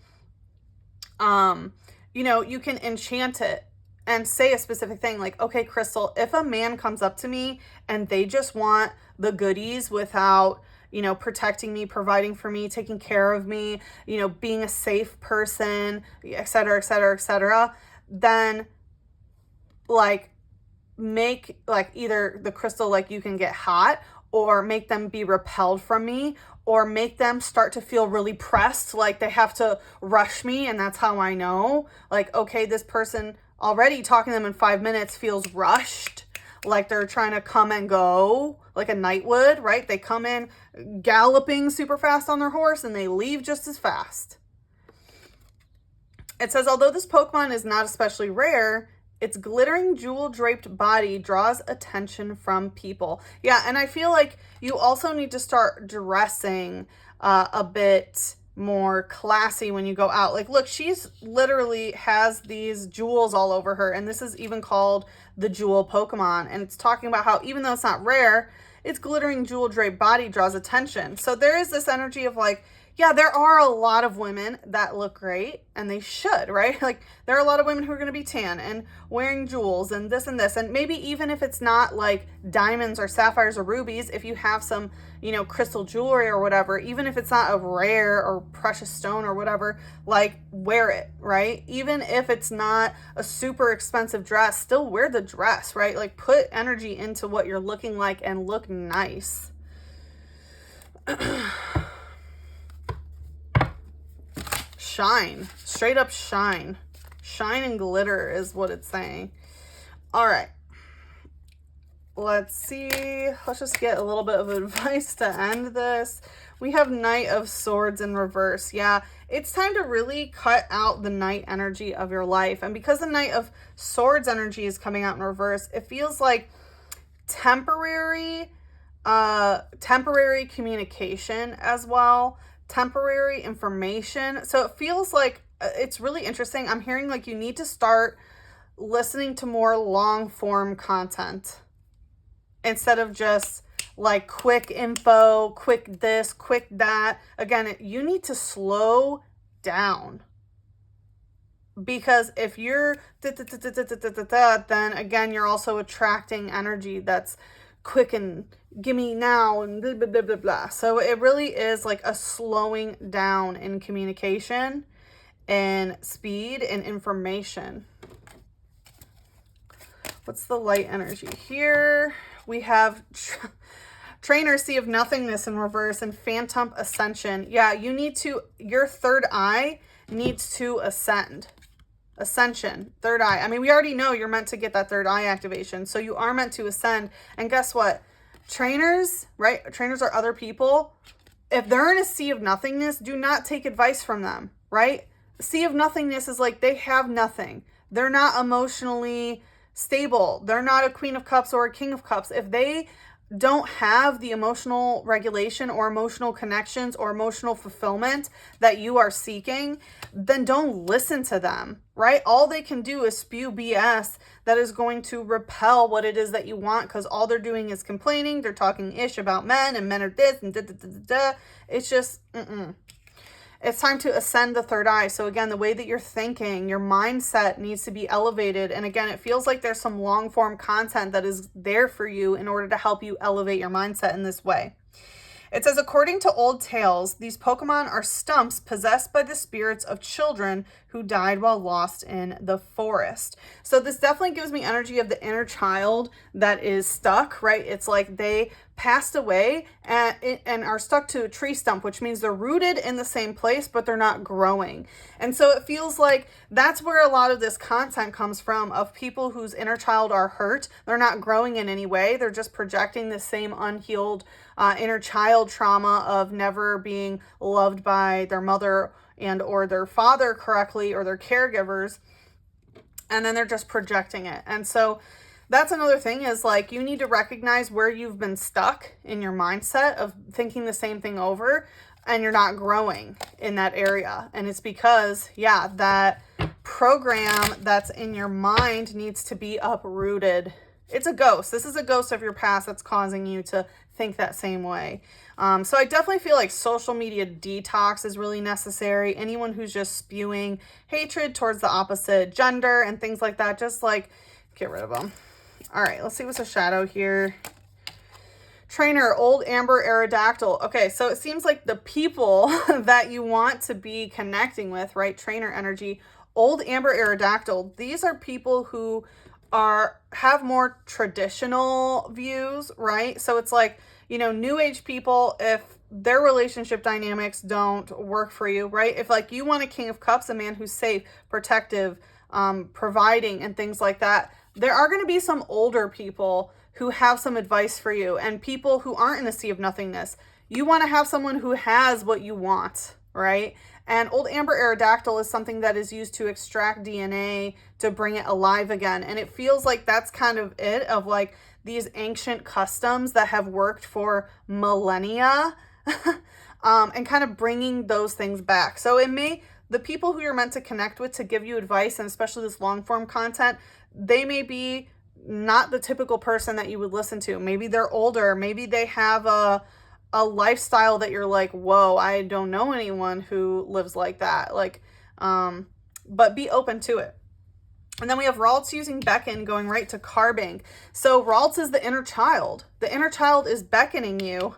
you know, you can enchant it and say a specific thing like, okay, crystal, if a man comes up to me and they just want the goodies without, you know, protecting me, providing for me, taking care of me, you know, being a safe person, et cetera, et cetera, et cetera, then like make like either the crystal, like you can get hot, or make them be repelled from me, or make them start to feel really pressed, like they have to rush me. And that's how I know, like, okay, this person already talking to them in 5 minutes feels rushed, like they're trying to come and go like a knight would, right? They come in galloping super fast on their horse and they leave just as fast. It says, although this Pokemon is not especially rare, its glittering jewel-draped body draws attention from people. Yeah, and I feel like you also need to start dressing a bit more classy when you go out. Like, look, she's literally has these jewels all over her, and this is even called the Jewel Pokemon. And it's talking about how even though it's not rare, its glittering jewel-draped body draws attention. So there is this energy of like, yeah, there are a lot of women that look great, and they should, right? Like, there are a lot of women who are going to be tan and wearing jewels and this and this. And maybe even if it's not like diamonds or sapphires or rubies, if you have some, you know, crystal jewelry or whatever, even if it's not a rare or precious stone or whatever, like, wear it, right? Even if it's not a super expensive dress, still wear the dress, right? Like, put energy into what you're looking like and look nice. Shine, straight up shine. Shine and glitter is what it's saying. All right. Let's see. Let's just get a little bit of advice to end this. We have Knight of Swords in reverse. Yeah, it's time to really cut out the Knight energy of your life. And because the Knight of Swords energy is coming out in reverse, it feels like temporary communication as well. Temporary information. So it feels like it's really interesting. I'm hearing like you need to start listening to more long form content instead of just like quick info, quick this, quick that. Again, you need to slow down, because if you're then again, you're also attracting energy that's quick and gimme now and blah, blah, blah, blah, blah. So it really is like a slowing down in communication and speed and information. What's the light energy here? We have Trainer, Sea of Nothingness in reverse, and Phantom Ascension. Yeah, you need to, your third eye needs to ascend. Ascension, third eye. I mean, we already know you're meant to get that third eye activation. So you are meant to ascend. And guess what? Trainers, right? Trainers are other people. If they're in a sea of nothingness, do not take advice from them, right? Sea of nothingness is like they have nothing. They're not emotionally stable. They're not a Queen of Cups or a King of Cups. If they don't have the emotional regulation or emotional connections or emotional fulfillment that you are seeking, then don't listen to them, right? All they can do is spew BS that is going to repel what it is that you want, because all they're doing is complaining. They're talking ish about men, and men are this and da da da da da. It's just, It's time to ascend the third eye. So again, the way that you're thinking, your mindset needs to be elevated. And again, it feels like there's some long form content that is there for you in order to help you elevate your mindset in this way. It says, according to old tales, these Pokemon are stumps possessed by the spirits of children who died while lost in the forest. So this definitely gives me energy of the inner child that is stuck, right? It's like they passed away and are stuck to a tree stump, which means they're rooted in the same place, but they're not growing. And so it feels like that's where a lot of this content comes from, of people whose inner child are hurt. They're not growing in any way. They're just projecting the same unhealed inner child trauma of never being loved by their mother and or their father correctly, or their caregivers. And then they're just projecting it. And so that's another thing, is like, you need to recognize where you've been stuck in your mindset of thinking the same thing over, and you're not growing in that area. And it's because, yeah, that program that's in your mind needs to be uprooted. It's a ghost. This is a ghost of your past that's causing you to think that same way. So I definitely feel like social media detox is really necessary. Anyone who's just spewing hatred towards the opposite gender and things like that, just like get rid of them. All right, let's see what's a shadow here. Trainer, Old Amber Aerodactyl. Okay, so it seems like the people that you want to be connecting with, right? Trainer energy, Old Amber Aerodactyl. These are people who have more traditional views, right? So it's like, new age people, if their relationship dynamics don't work for you, right? If like you want a King of Cups, a man who's safe, protective, providing and things like that, there are going to be some older people who have some advice for you, and people who aren't in the sea of nothingness. You want to have someone who has what you want, right? And Old Amber Aerodactyl is something that is used to extract DNA to bring it alive again. And it feels like that's kind of it, of like these ancient customs that have worked for millennia and kind of bringing those things back. So the people who you're meant to connect with to give you advice, and especially this long form content, they may be not the typical person that you would listen to. Maybe they're older. Maybe they have a lifestyle that you're like, whoa, I don't know anyone who lives like that. Like, but be open to it. And then we have Ralts using beckon, going right to carbink. So Ralts is the inner child. The inner child is beckoning you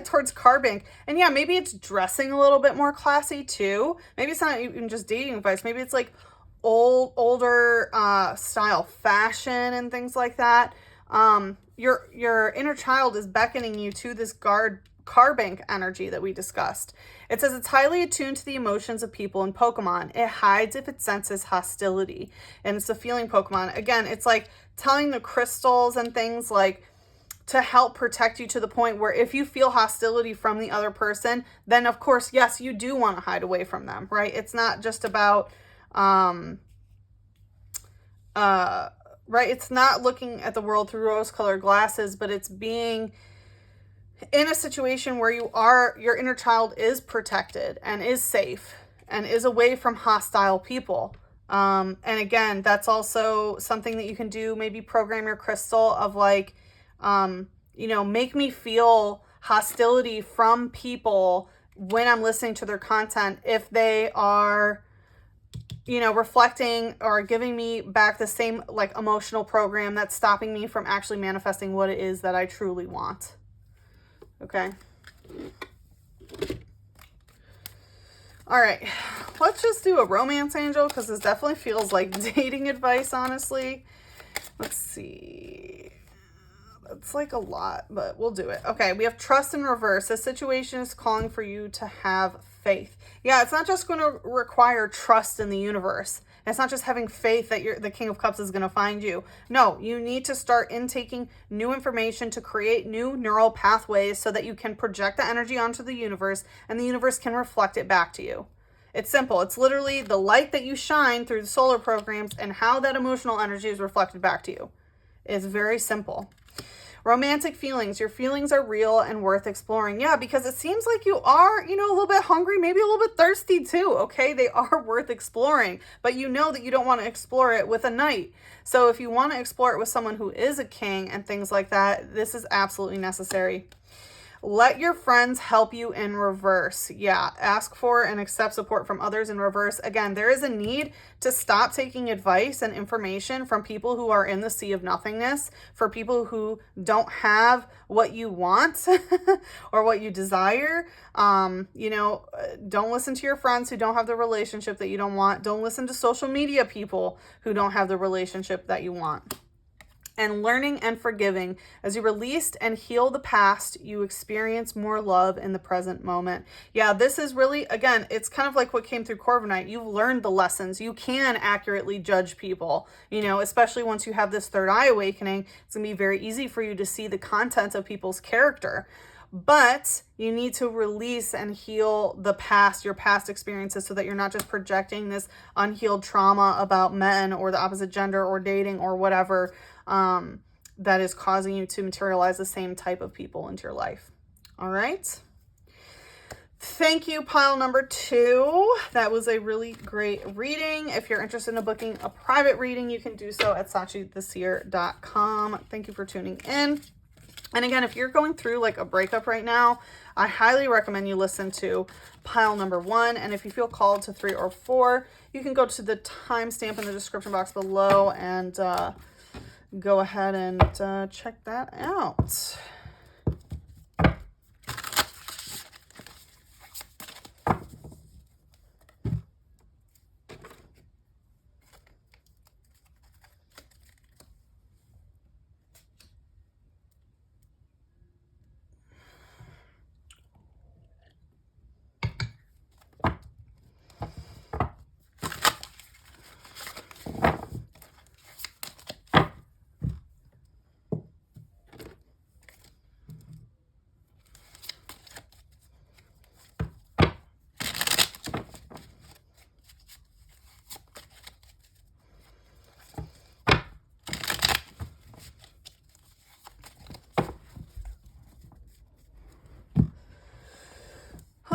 towards carbink. And yeah, maybe it's dressing a little bit more classy too. Maybe it's not even just dating advice. Maybe it's like older style fashion and things like that. Your inner child is beckoning you to this carbink energy that we discussed. It says it's highly attuned to the emotions of people in Pokemon. It hides if it senses hostility. And it's a feeling Pokemon. Again, it's like telling the crystals and things like to help protect you to the point where if you feel hostility from the other person, then of course, yes, you do want to hide away from them, right? It's not just about, right? It's not looking at the world through rose-colored glasses, but it's being in a situation where your inner child is protected and is safe and is away from hostile people. And again, that's also something that you can do. Maybe program your crystal of like, make me feel hostility from people when I'm listening to their content, if they are, reflecting or giving me back the same like emotional program that's stopping me from actually manifesting what it is that I truly want. Okay. All right. Let's just do a romance angel, because this definitely feels like dating advice, honestly. Let's see. That's like a lot, but we'll do it. Okay, we have trust in reverse. This situation is calling for you to have faith. Yeah, it's not just going to require trust in the universe. It's not just having faith that the King of Cups is going to find you. No, you need to start intaking new information to create new neural pathways so that you can project the energy onto the universe and the universe can reflect it back to you. It's simple. It's literally the light that you shine through the solar programs and how that emotional energy is reflected back to you. It's very simple. Romantic feelings. Your feelings are real and worth exploring. Yeah, because it seems like you are, a little bit hungry, maybe a little bit thirsty too, okay? They are worth exploring, but you know that you don't want to explore it with a knight. So if you want to explore it with someone who is a king and things like that, this is absolutely necessary. Let your friends help you in reverse. Yeah, ask for and accept support from others in reverse. Again, there is a need to stop taking advice and information from people who are in the sea of nothingness, for people who don't have what you want or what you desire. Don't listen to your friends who don't have the relationship that you don't want. Don't listen to social media people who don't have the relationship that you want. And learning and forgiving. As you release and heal the past, you experience more love in the present moment. Yeah, this is really, again, it's kind of like what came through Corviknight. You've learned the lessons. You can accurately judge people, especially once you have this third eye awakening. It's going to be very easy for you to see the content of people's character. But you need to release and heal your past experiences, so that you're not just projecting this unhealed trauma about men or the opposite gender or dating or whatever that is causing you to materialize the same type of people into your life. All right. Thank you, pile number 2. That was a really great reading. If you're interested in booking a private reading, you can do so at sachitheseer.com. Thank you for tuning in. And again, if you're going through like a breakup right now, I highly recommend you listen to pile number 1. And if you feel called to 3 or 4, you can go to the timestamp in the description box below and go ahead and check that out.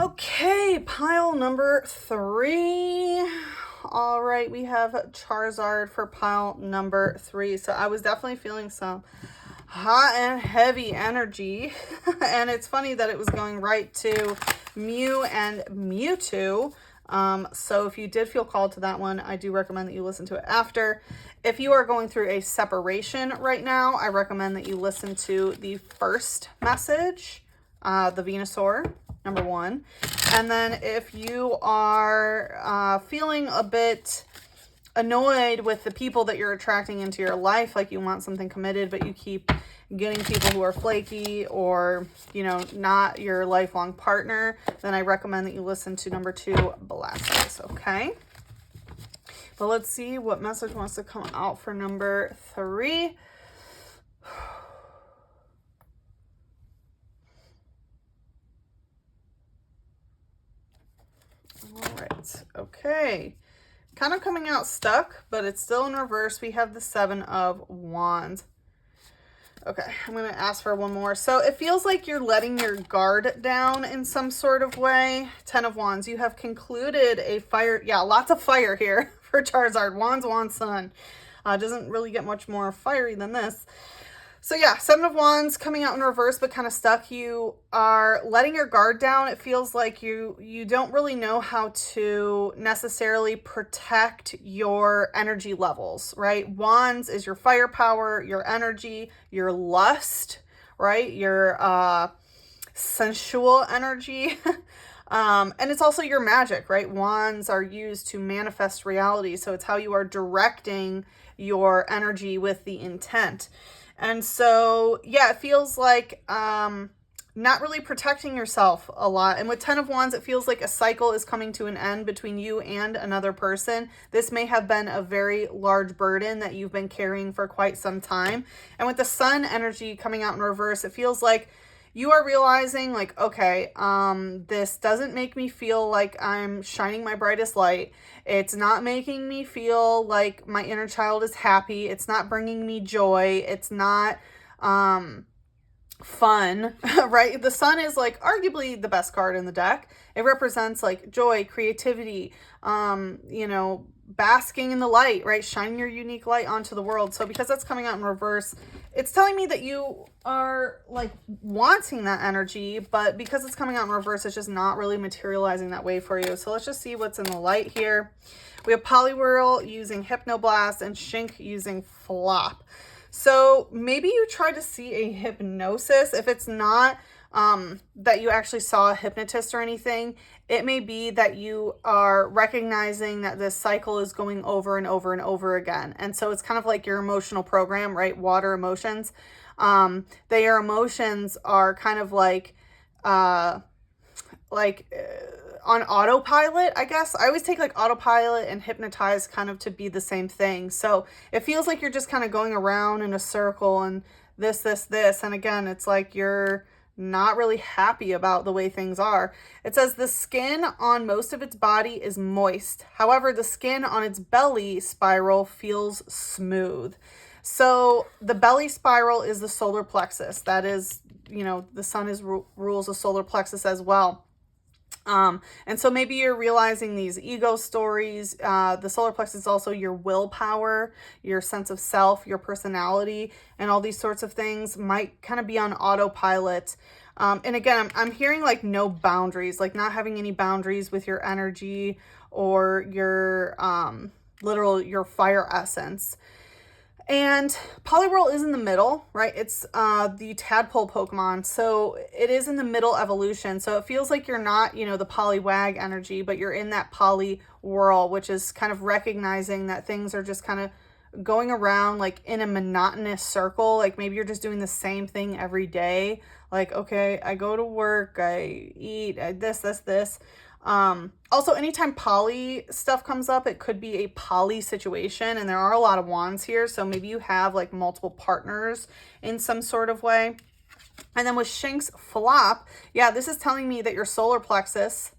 Okay, pile number 3. All right, we have Charizard for pile number 3. So I was definitely feeling some hot and heavy energy. And it's funny that it was going right to Mew and Mewtwo. So if you did feel called to that one, I do recommend that you listen to it after. If you are going through a separation right now, I recommend that you listen to the first message, the Venasaur, number 1. And then if you are feeling a bit annoyed with the people that you're attracting into your life, like you want something committed, but you keep getting people who are flaky or, not your lifelong partner, then I recommend that you listen to number 2, Blastoise, okay? But let's see what message wants to come out for number 3. All right, okay. Kind of coming out stuck, but it's still in reverse. We have the 7 of Wands. Okay, I'm going to ask for one more. So it feels like you're letting your guard down in some sort of way. 10 of Wands. You have concluded a fire. Yeah, lots of fire here for Charizard. Wands, Sun. Doesn't really get much more fiery than this. So yeah, 7 of Wands coming out in reverse, but kind of stuck. You are letting your guard down. It feels like you don't really know how to necessarily protect your energy levels, right? Wands is your firepower, your energy, your lust, right? Your sensual energy. And it's also your magic, right? Wands are used to manifest reality. So it's how you are directing your energy with the intent. And so, yeah, it feels like not really protecting yourself a lot. And with 10 of Wands, it feels like a cycle is coming to an end between you and another person. This may have been a very large burden that you've been carrying for quite some time. And with the Sun energy coming out in reverse, it feels like you are realizing like, okay, this doesn't make me feel like I'm shining my brightest light. It's not making me feel like my inner child is happy. It's not bringing me joy. It's not, fun, right? The Sun is like arguably the best card in the deck. It represents like joy, creativity, you know, basking in the light, right? Shining your unique light onto the world. So because that's coming out in reverse, it's telling me that you are like wanting that energy, but because it's coming out in reverse, it's just not really materializing that way for you. So let's just see what's in the light here. We have Poliwhirl using Hypnoblast and Shink using Flop. So maybe you try to see a hypnosis. If it's not that you actually saw a hypnotist or anything, it may be that you are recognizing that this cycle is going over and over and over again. And so it's kind of like your emotional program, right? Water emotions. Your emotions are kind of like on autopilot, I guess. I always take like autopilot and hypnotize kind of to be the same thing. So it feels like you're just kind of going around in a circle and this. And again, it's like you're not really happy about the way things are. It says the skin on most of its body is moist. However, the skin on its belly spiral feels smooth. So the belly spiral is the solar plexus. That is, you know, the Sun rules the solar plexus as well. And so maybe you're realizing these ego stories. The solar plexus is also your willpower, your sense of self, your personality, and all these sorts of things might kind of be on autopilot. And again, I'm hearing like no boundaries, like not having any boundaries with your energy or your, your fire essence. And Poliwhirl is in the middle, right? It's the tadpole Pokemon. So it is in the middle evolution. So it feels like you're not, you know, the Poliwag energy, but you're in that Poliwhirl, which is kind of recognizing that things are just kind of going around like in a monotonous circle. Like maybe you're just doing the same thing every day. Like, okay, I go to work, I eat, this. Also, anytime poly stuff comes up, it could be a poly situation, and there are a lot of wands here, so maybe you have like multiple partners in some sort of way. And then with Shink's Flop, yeah, this is telling me that your solar plexus,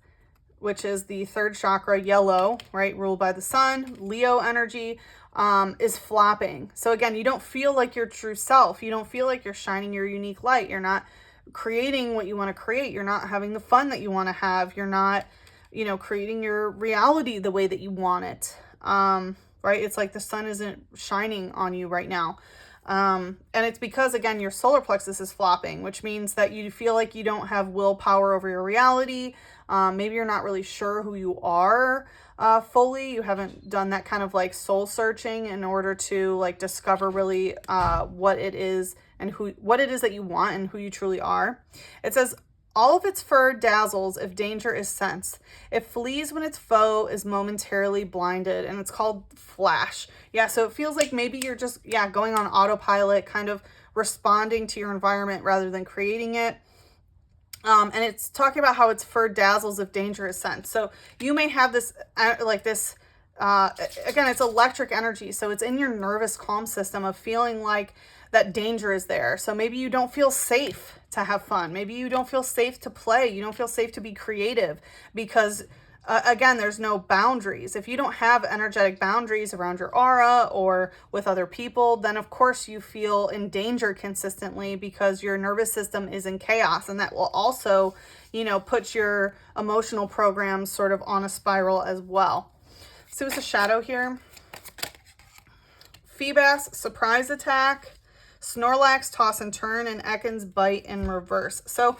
which is the third chakra, yellow, right, ruled by the Sun, Leo energy, is flopping. So again, you don't feel like your true self. You don't feel like you're shining your unique light. You're not creating what you want to create. You're not having the fun that you want to have. You're not, you know, creating your reality the way that you want it. Right? It's like the Sun isn't shining on you right now. And it's because, again, your solar plexus is flopping, which means that you feel like you don't have willpower over your reality. Maybe you're not really sure who you are fully. You haven't done that kind of like soul searching in order to like discover really what it is and what it is that you want and who you truly are. It says, all of its fur dazzles if danger is sensed. It flees when its foe is momentarily blinded, and it's called Flash. Yeah, so it feels like maybe you're just, going on autopilot, kind of responding to your environment rather than creating it. And it's talking about how its fur dazzles if danger is sensed. So you may have this, again, it's electric energy. So it's in your nervous calm system of feeling like that danger is there. So maybe you don't feel safe to have fun. Maybe you don't feel safe to play. You don't feel safe to be creative because, again, there's no boundaries. If you don't have energetic boundaries around your aura or with other people, then of course you feel in danger consistently because your nervous system is in chaos. And that will also, you know, put your emotional programs sort of on a spiral as well. So it's a shadow here. Feebas, surprise attack. Snorlax, toss and turn, and Ekans, bite in reverse. So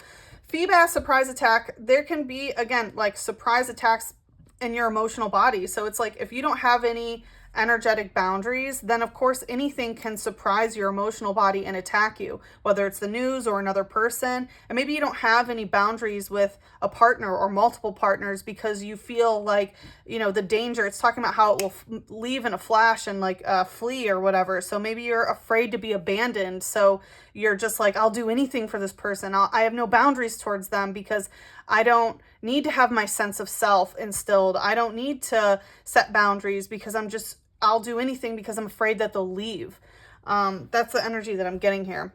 Feebas, surprise attack, there can be, again, like surprise attacks in your emotional body. So it's like if you don't have any energetic boundaries, then of course anything can surprise your emotional body and attack you, whether it's the news or another person. And maybe you don't have any boundaries with a partner or multiple partners because you feel like, you know, the danger. It's talking about how it will leave in a flash and like flee or whatever. So maybe you're afraid to be abandoned. So you're just like, I'll do anything for this person. I have no boundaries towards them because I don't need to have my sense of self instilled. I don't need to set boundaries because I'll do anything because I'm afraid that they'll leave. That's the energy that I'm getting here.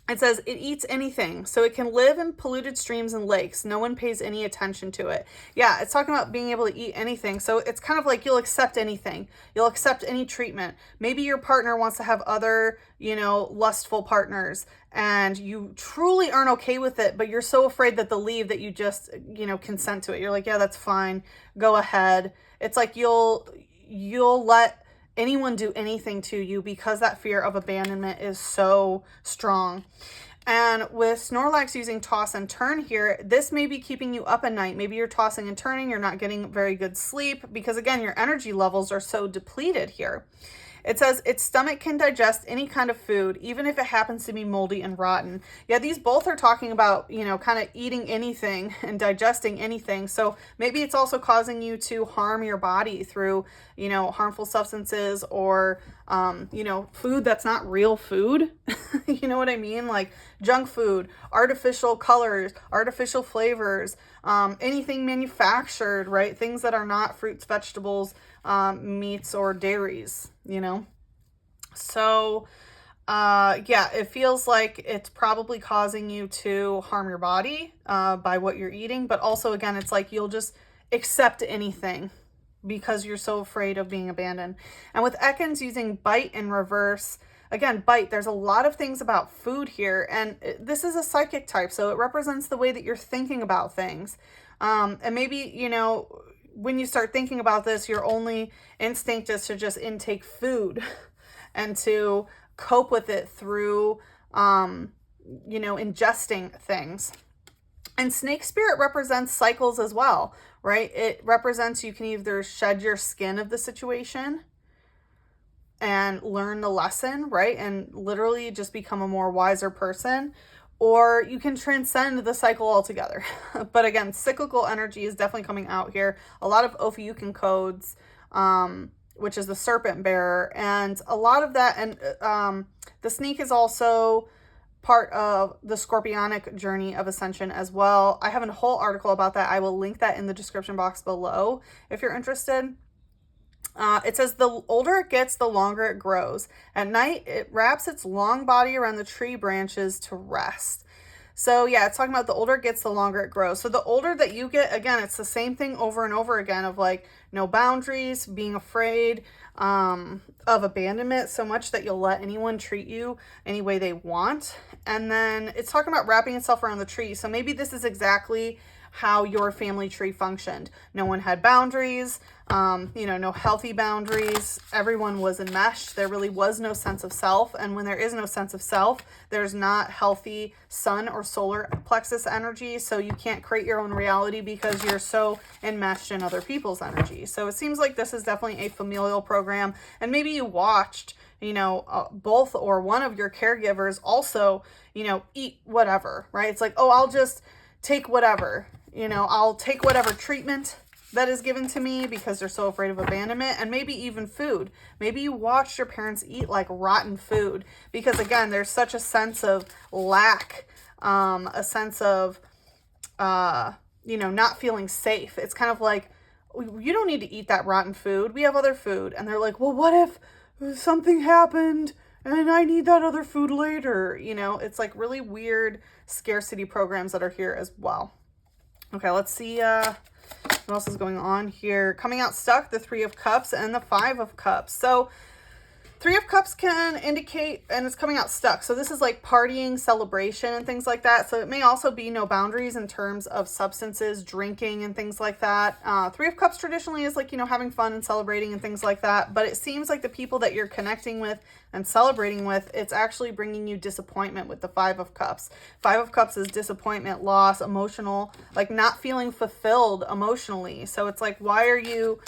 It says it eats anything, so it can live in polluted streams and lakes. No one pays any attention to it. Yeah, it's talking about being able to eat anything. So it's kind of like you'll accept anything. You'll accept any treatment. Maybe your partner wants to have other, you know, lustful partners, and you truly aren't okay with it, but you're so afraid that they'll leave that you just, you know, consent to it. You're like, yeah, that's fine. Go ahead. It's like you'll let anyone do anything to you because that fear of abandonment is so strong. And with Snorlax using toss and turn here, this may be keeping you up at night. Maybe you're tossing and turning, you're not getting very good sleep because again, your energy levels are so depleted here. It says its stomach can digest any kind of food, even if it happens to be moldy and rotten. Yeah, these both are talking about, you know, kind of eating anything and digesting anything. So maybe it's also causing you to harm your body through, you know, harmful substances or, you know, food that's not real food. You know what I mean? Like junk food, artificial colors, artificial flavors, anything manufactured, right? Things that are not fruits, vegetables, meats, or dairies, you know? So, yeah, it feels like it's probably causing you to harm your body, by what you're eating. But also, again, it's like you'll just accept anything because you're so afraid of being abandoned. And with Ekans using bite in reverse, again, bite, there's a lot of things about food here. And this is a psychic type, so it represents the way that you're thinking about things. And maybe, you know, when you start thinking about this, your only instinct is to just intake food and to cope with it through, you know, ingesting things. And snake spirit represents cycles as well, right? It represents you can either shed your skin of the situation and learn the lesson, right? And literally just become a more wiser person, or you can transcend the cycle altogether. But again, cyclical energy is definitely coming out here. A lot of Ophiuchi codes, which is the serpent bearer, and a lot of that. And the snake is also part of the scorpionic journey of ascension as well. I have a whole article about that. I will link that in the description box below if you're interested. It says the older it gets, the longer it grows. At night, it wraps its long body around the tree branches to rest. So yeah, it's talking about the older it gets, the longer it grows. So the older that you get, again, it's the same thing over and over again of like no boundaries, being afraid of abandonment so much that you'll let anyone treat you any way they want. And then it's talking about wrapping itself around the tree. So maybe this is exactly how your family tree functioned. No one had boundaries, you know, no healthy boundaries. Everyone was enmeshed. There really was no sense of self. And when there is no sense of self, there's not healthy sun or solar plexus energy. So you can't create your own reality because you're so enmeshed in other people's energy. So it seems like this is definitely a familial program. And maybe you watched, you know, both or one of your caregivers also, you know, eat whatever, right? It's like, oh, I'll just take whatever, you know, I'll take whatever treatment that is given to me because they're so afraid of abandonment. And maybe even food. Maybe you watched your parents eat like rotten food because again, there's such a sense of lack, a sense of, you know, not feeling safe. It's kind of like, you don't need to eat that rotten food. We have other food. And they're like, well, what if something happened and I need that other food later? You know, it's like really weird scarcity programs that are here as well. Okay, let's see what else is going on here. Coming out stuck, the 3 of Cups and the 5 of Cups. So 3 of Cups can indicate, and it's coming out stuck. So this is like partying, celebration, and things like that. So it may also be no boundaries in terms of substances, drinking, and things like that. 3 of Cups traditionally is like, you know, having fun and celebrating and things like that. But it seems like the people that you're connecting with and celebrating with, it's actually bringing you disappointment with the 5 of Cups. 5 of Cups is disappointment, loss, emotional, like not feeling fulfilled emotionally. So it's like, why are you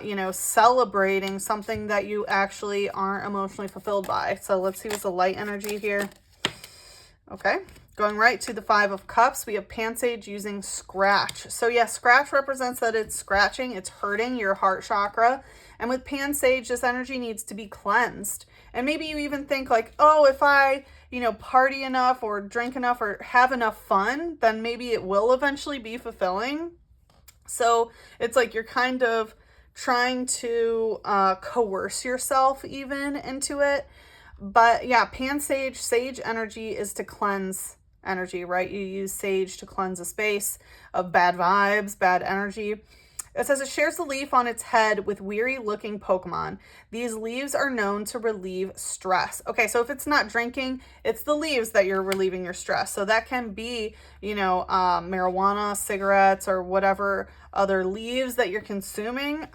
you know, celebrating something that you actually aren't emotionally fulfilled by. So let's see what's the light energy here. Okay, going right to the Five of Cups, we have Pansage using scratch. So yeah, scratch represents that it's scratching, it's hurting your heart chakra. And with Pansage, this energy needs to be cleansed. And maybe you even think like, oh, if I, you know, party enough or drink enough or have enough fun, then maybe it will eventually be fulfilling. So it's like you're kind of trying to coerce yourself even into it. But yeah, Pansage, sage energy is to cleanse energy, right? You use sage to cleanse a space of bad vibes, bad energy. It says it shares the leaf on its head with weary-looking Pokemon. These leaves are known to relieve stress. Okay, so if it's not drinking, it's the leaves that you're relieving your stress. So that can be, you know, marijuana, cigarettes, or whatever other leaves that you're consuming,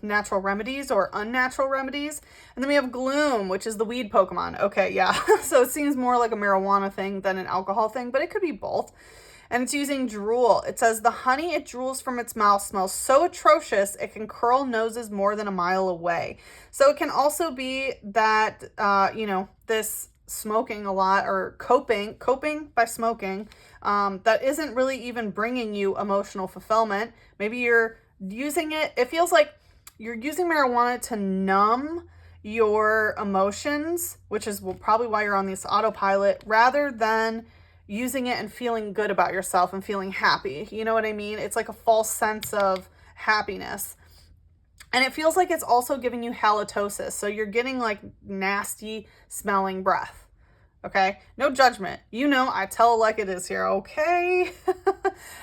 natural remedies or unnatural remedies. And then we have Gloom, which is the weed Pokemon. Okay, yeah. So it seems more like a marijuana thing than an alcohol thing, but it could be both. And it's using drool. It says the honey it drools from its mouth smells so atrocious it can curl noses more than a mile away. So it can also be that, you know, this smoking a lot or coping by smoking, that isn't really even bringing you emotional fulfillment. Maybe you're using it. It feels like you're using marijuana to numb your emotions, which is probably why you're on this autopilot, rather than using it and feeling good about yourself and feeling happy. You know what I mean? It's like a false sense of happiness. And it feels like it's also giving you halitosis. So you're getting like nasty smelling breath. Okay? No judgment. You know, I tell it like it is here. Okay?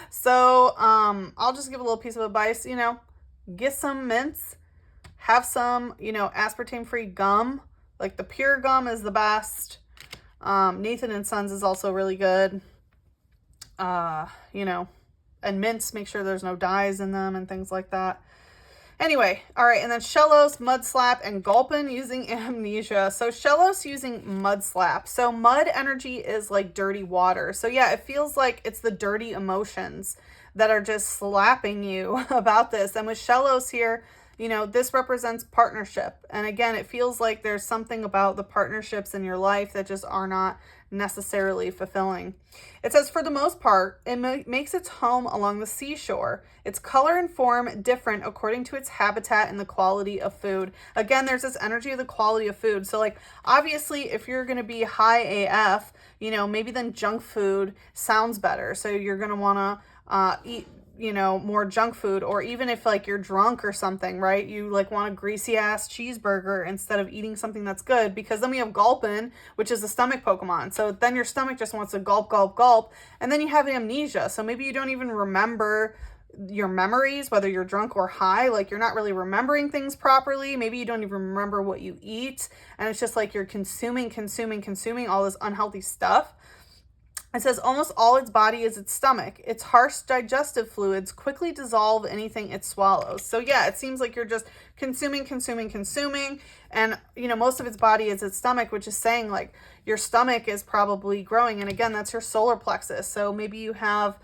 So, I'll just give a little piece of advice, you know, get some mints, have some, you know, aspartame-free gum. Like the pure gum is the best. Nathan and Sons is also really good. You know, and mints, make sure there's no dyes in them and things like that. Anyway, all right, and then Shellos, Mud Slap, and Gulpin using Amnesia. So Shellos using Mud Slap. So mud energy is like dirty water. So yeah, it feels like it's the dirty emotions that are just slapping you about this. And with Shellos here, you know, this represents partnership. And again, it feels like there's something about the partnerships in your life that just are not necessarily fulfilling. It says, for the most part, it makes its home along the seashore. Its color and form different according to its habitat and the quality of food. Again, there's this energy of the quality of food. So like, obviously, if you're going to be high AF, you know, maybe then junk food sounds better. So you're going to want to eat, you know, more junk food, or even if like you're drunk or something, right? You like want a greasy ass cheeseburger instead of eating something that's good, because then we have Gulpin, which is a stomach Pokemon. So then your stomach just wants to gulp, gulp, gulp. And then you have amnesia. So maybe you don't even remember your memories, whether you're drunk or high. Like you're not really remembering things properly. Maybe you don't even remember what you eat. And it's just like you're consuming all this unhealthy stuff. It says almost all its body is its stomach. Its harsh digestive fluids quickly dissolve anything it swallows. So yeah, it seems like you're just consuming. And, you know, most of its body is its stomach, which is saying like your stomach is probably growing. And again, that's your solar plexus. So maybe you have,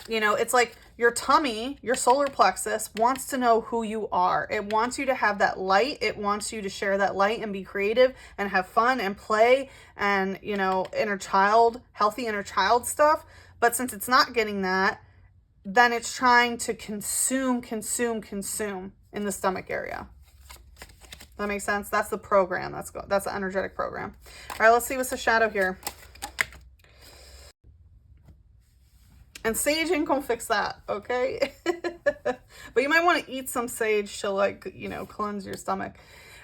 you know, it's like your tummy, your solar plexus wants to know who you are. It wants you to have that light. It wants you to share that light and be creative and have fun and play and, you know, healthy inner child stuff. But since it's not getting that, then it's trying to consume in the stomach area. That makes sense? That's the program. That's the energetic program. All right, let's see what's the shadow here. And sage ain't gonna fix that, okay? But you might want to eat some sage to, like, you know, cleanse your stomach.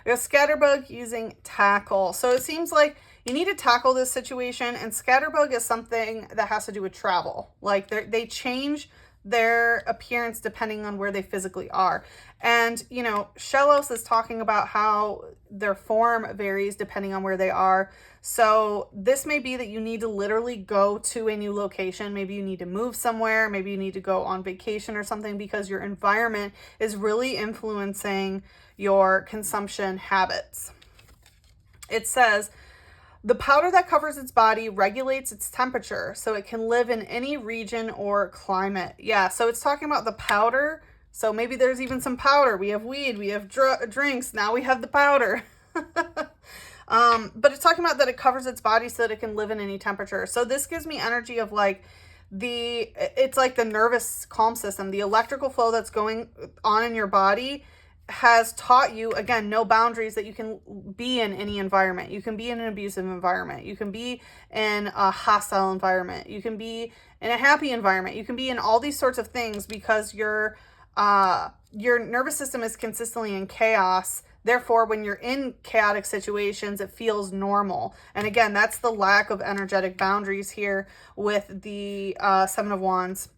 We have Scatterbug using Tackle. So it seems like you need to tackle this situation, and Scatterbug is something that has to do with travel. Like they change their appearance depending on where they physically are. And, you know, Shellos is talking about how their form varies depending on where they are. So this may be that you need to literally go to a new location. Maybe you need to move somewhere. Maybe you need to go on vacation or something, because your environment is really influencing your consumption habits. It says, the powder that covers its body regulates its temperature so it can live in any region or climate. Yeah, so it's talking about the powder So maybe there's even some powder. We have weed, we have drinks, now we have the powder. But it's talking about that it covers its body so that it can live in any temperature. So this gives me energy of like it's like the nervous calm system, the electrical flow that's going on in your body has taught you, again, no boundaries, that you can be in any environment. You can be in an abusive environment. You can be in a hostile environment. You can be in a happy environment. You can be in all these sorts of things because your nervous system is consistently in chaos. Therefore, when you're in chaotic situations, it feels normal. And again, that's the lack of energetic boundaries here with the Seven of Wands.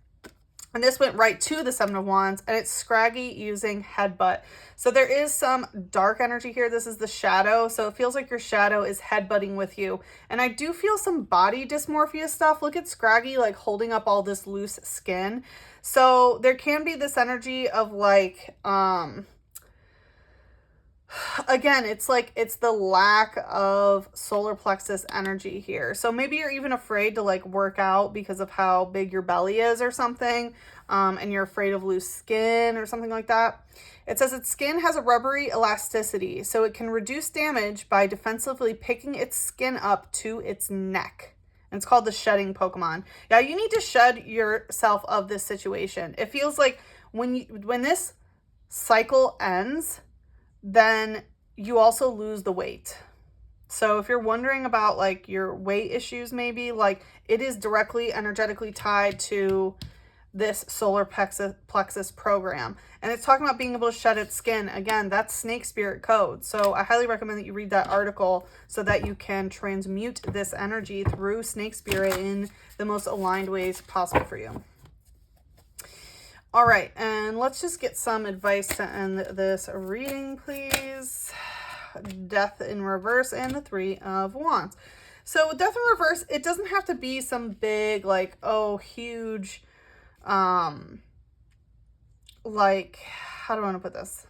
And this went right to the Seven of Wands, and it's Scraggy using Headbutt. So there is some dark energy here. This is the shadow. So it feels like your shadow is headbutting with you. And I do feel some body dysmorphia stuff. Look at Scraggy like holding up all this loose skin. So there can be this energy of like, again, it's like it's the lack of solar plexus energy here. So maybe you're even afraid to like work out because of how big your belly is or something, and you're afraid of loose skin or something like that. It says its skin has a rubbery elasticity, so it can reduce damage by defensively picking its skin up to its neck. And it's called the shedding Pokemon. Yeah, you need to shed yourself of this situation. It feels like when this cycle ends, then you also lose the weight. So if you're wondering about like your weight issues, maybe like it is directly energetically tied to this solar plexus program. And it's talking about being able to shed its skin. Again, that's snake spirit code. So I highly recommend that you read that article so that you can transmute this energy through snake spirit in the most aligned ways possible for you. All right, and let's just get some advice to end this reading, please. Death in reverse and the Three of Wands. So death in reverse, it doesn't have to be some big, like, oh, huge, like, how do I want to put this?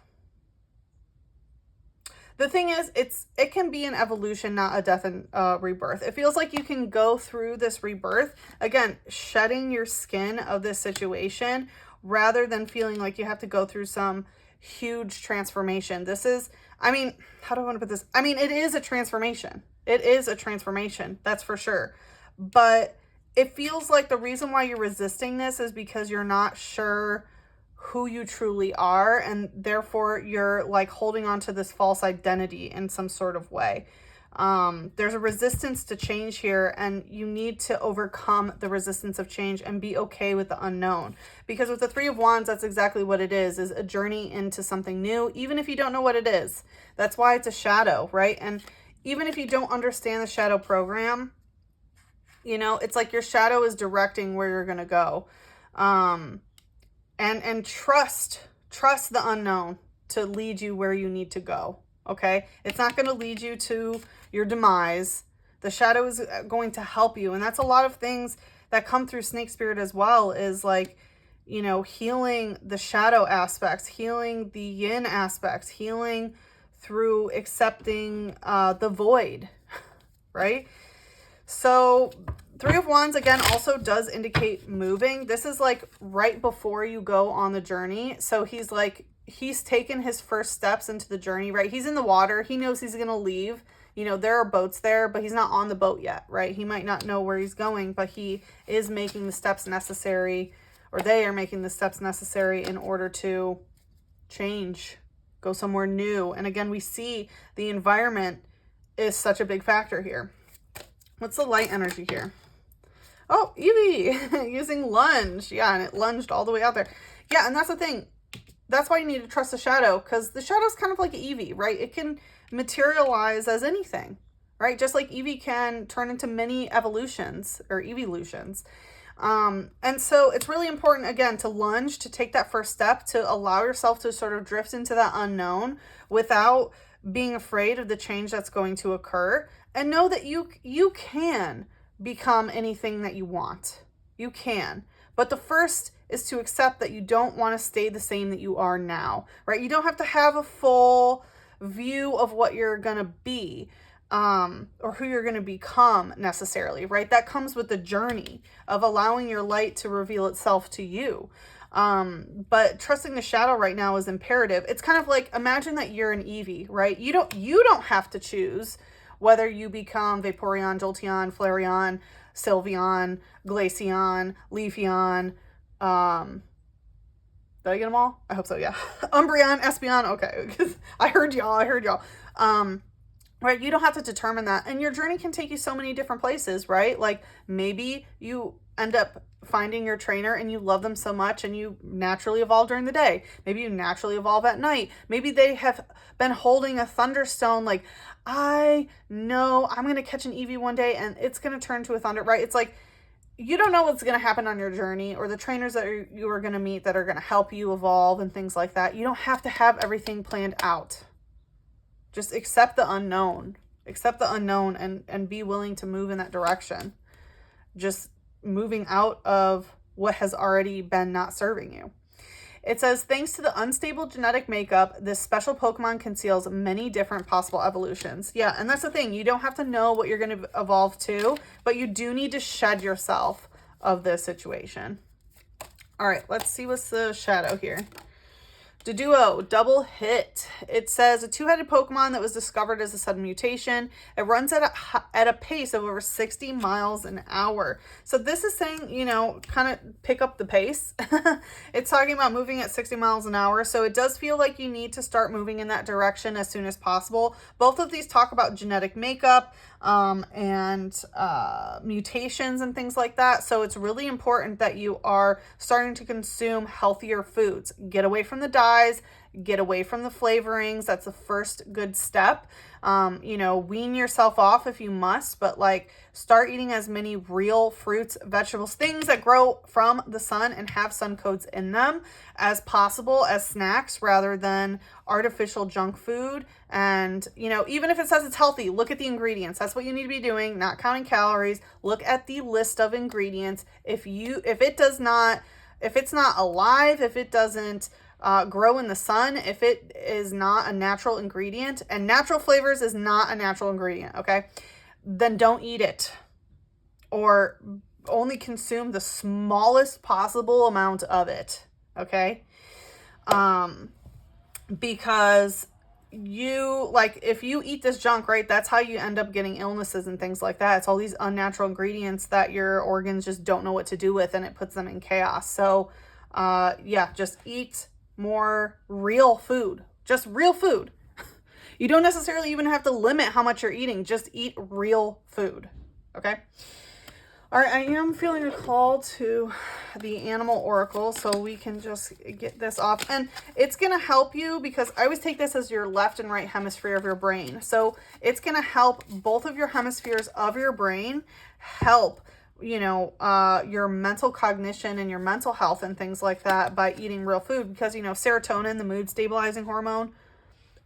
The thing is, it can be an evolution, not a death and rebirth. It feels like you can go through this rebirth, again, shedding your skin of this situation, rather than feeling like you have to go through some huge transformation. This is, I mean, how do I want to put this? I mean, it is a transformation. It is a transformation, that's for sure. But it feels like the reason why you're resisting this is because you're not sure who you truly are, and therefore you're like holding on to this false identity in some sort of way. There's a resistance to change here, and you need to overcome the resistance of change and be okay with the unknown. Because with the Three of Wands, that's exactly what it is a journey into something new, even if you don't know what it is. That's why it's a shadow, right? And even if you don't understand the shadow program, you know, it's like your shadow is directing where you're going to go. And trust the unknown to lead you where you need to go. Okay. It's not going to lead you to your demise. The shadow is going to help you. And that's a lot of things that come through snake spirit as well, is like, you know, healing the shadow aspects, healing the yin aspects, healing through accepting the void, right? So Three of Wands, again, also does indicate moving. This is like right before you go on the journey. So he's like, he's taken his first steps into the journey, right? He's in the water. He knows he's going to leave. You know, there are boats there, but he's not on the boat yet, right? He might not know where he's going, but he is making the steps necessary, or they are making the steps necessary in order to change, go somewhere new. And again, we see the environment is such a big factor here. What's the light energy here? Oh, Eevee using lunge. Yeah, and it lunged all the way out there. Yeah, and that's the thing. That's why you need to trust the shadow, because the shadow's kind of like Eevee, right? It can materialize as anything, right? Just like Eevee can turn into many evolutions or evolutions. And so it's really important, again, to lunge, to take that first step, to allow yourself to sort of drift into that unknown without being afraid of the change that's going to occur, and know that you can become anything that you want. You can. But the first is to accept that you don't want to stay the same that you are now, right? You don't have to have a full view of what you're going to be, or who you're going to become necessarily, right? That comes with the journey of allowing your light to reveal itself to you. But trusting the shadow right now is imperative. It's kind of like, imagine that you're an Eevee, right? You don't have to choose whether you become Vaporeon, Jolteon, Flareon, Sylveon, Glaceon, Leafeon, did I get them all? I hope so, yeah. Umbreon, Espeon, okay, because I heard y'all. Right, you don't have to determine that. And your journey can take you so many different places, right? Like, maybe you end up finding your trainer and you love them so much and you naturally evolve during the day. Maybe you naturally evolve at night. Maybe they have been holding a Thunderstone, like, I know I'm going to catch an Eevee one day and it's going to turn to a Thunder, right? It's like, you don't know what's going to happen on your journey, or the trainers that you are going to meet that are going to help you evolve and things like that. You don't have to have everything planned out. Just accept the unknown. Accept the unknown and be willing to move in that direction. Just moving out of what has already been not serving you. It says, thanks to the unstable genetic makeup, this special Pokemon conceals many different possible evolutions. Yeah, and that's the thing. You don't have to know what you're going to evolve to, but you do need to shed yourself of this situation. All right, let's see what's the shadow here. Doduo, double hit. It says a two-headed Pokemon that was discovered as a sudden mutation. It runs at a pace of over 60 miles an hour. So this is saying, you know, kind of pick up the pace. It's talking about moving at 60 miles an hour. So it does feel like you need to start moving in that direction as soon as possible. Both of these talk about genetic makeup and mutations and things like that. So it's really important that you are starting to consume healthier foods. Get away from the dyes, get away from the flavorings. That's the first good step. You know, wean yourself off if you must, but like start eating as many real fruits, vegetables, things that grow from the sun and have sun codes in them as possible as snacks rather than artificial junk food. And, you know, even if it says it's healthy, look at the ingredients. That's what you need to be doing, not counting calories. Look at the list of ingredients. If it's not alive, if it doesn't grow in the sun, if it is not a natural ingredient, and natural flavors is not a natural ingredient, okay, then don't eat it, or only consume the smallest possible amount of it, okay? Because if you eat this junk, right, that's how you end up getting illnesses and things like that. It's all these unnatural ingredients that your organs just don't know what to do with, and it puts them in chaos. So yeah, just eat more real food. Just real food. You don't necessarily even have to limit how much you're eating. Just eat real food. Okay? All right, I am feeling a call to the Animal Oracle, so we can just get this off. And it's going to help you because I always take this as your left and right hemisphere of your brain. So it's going to help both of your hemispheres of your brain help, you know, your mental cognition and your mental health and things like that by eating real food. Because, you know, serotonin, the mood stabilizing hormone,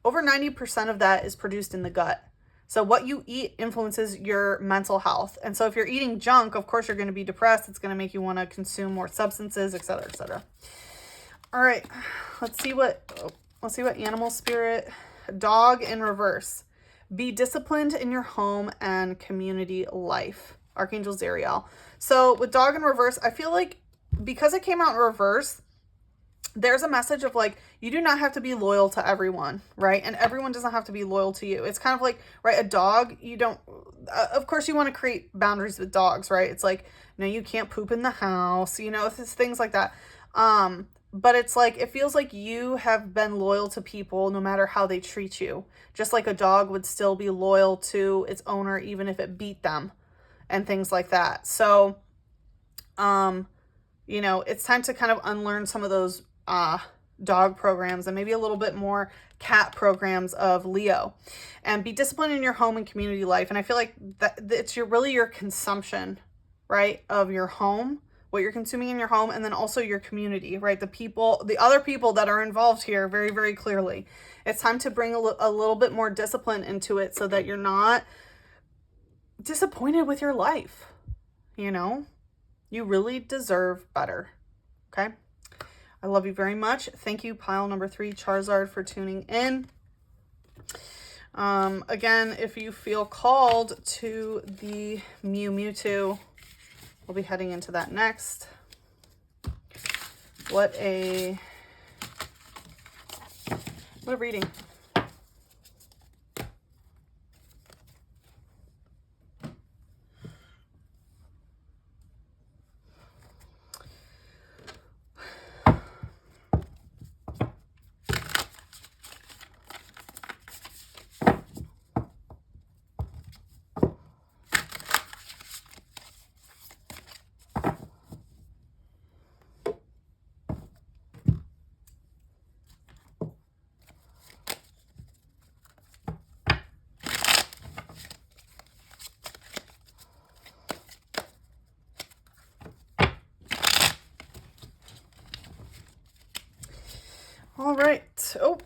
over 90% of that is produced in the gut. So what you eat influences your mental health. And so if you're eating junk, of course, you're going to be depressed. It's going to make you want to consume more substances, etc., etc. All right, let's see what animal spirit. Dog in reverse. Be disciplined in your home and community life. Archangel Zariel. So with dog in reverse, I feel like because it came out in reverse, there's a message of like, you do not have to be loyal to everyone, right? And everyone doesn't have to be loyal to you. It's kind of like, right, a dog, you don't, of course you want to create boundaries with dogs, right? It's like, you know, you can't poop in the house, you know, it's things like that. But it's like, it feels like you have been loyal to people no matter how they treat you. Just like a dog would still be loyal to its owner, even if it beat them and things like that. So, you know, it's time to kind of unlearn some of those dog programs and maybe a little bit more cat programs of Leo, and be disciplined in your home and community life. And I feel like that it's really your consumption, right, of your home, what you're consuming in your home, and then also your community, right? The other people that are involved here very, very clearly. It's time to bring a little bit more discipline into it so that you're not disappointed with your life. You know, you really deserve better. Okay. I love you very much. Thank you, pile number 3, Charizard, for tuning in. Again, if you feel called to the Mew Mewtwo, we'll be heading into that next. What a reading. All right. Oh,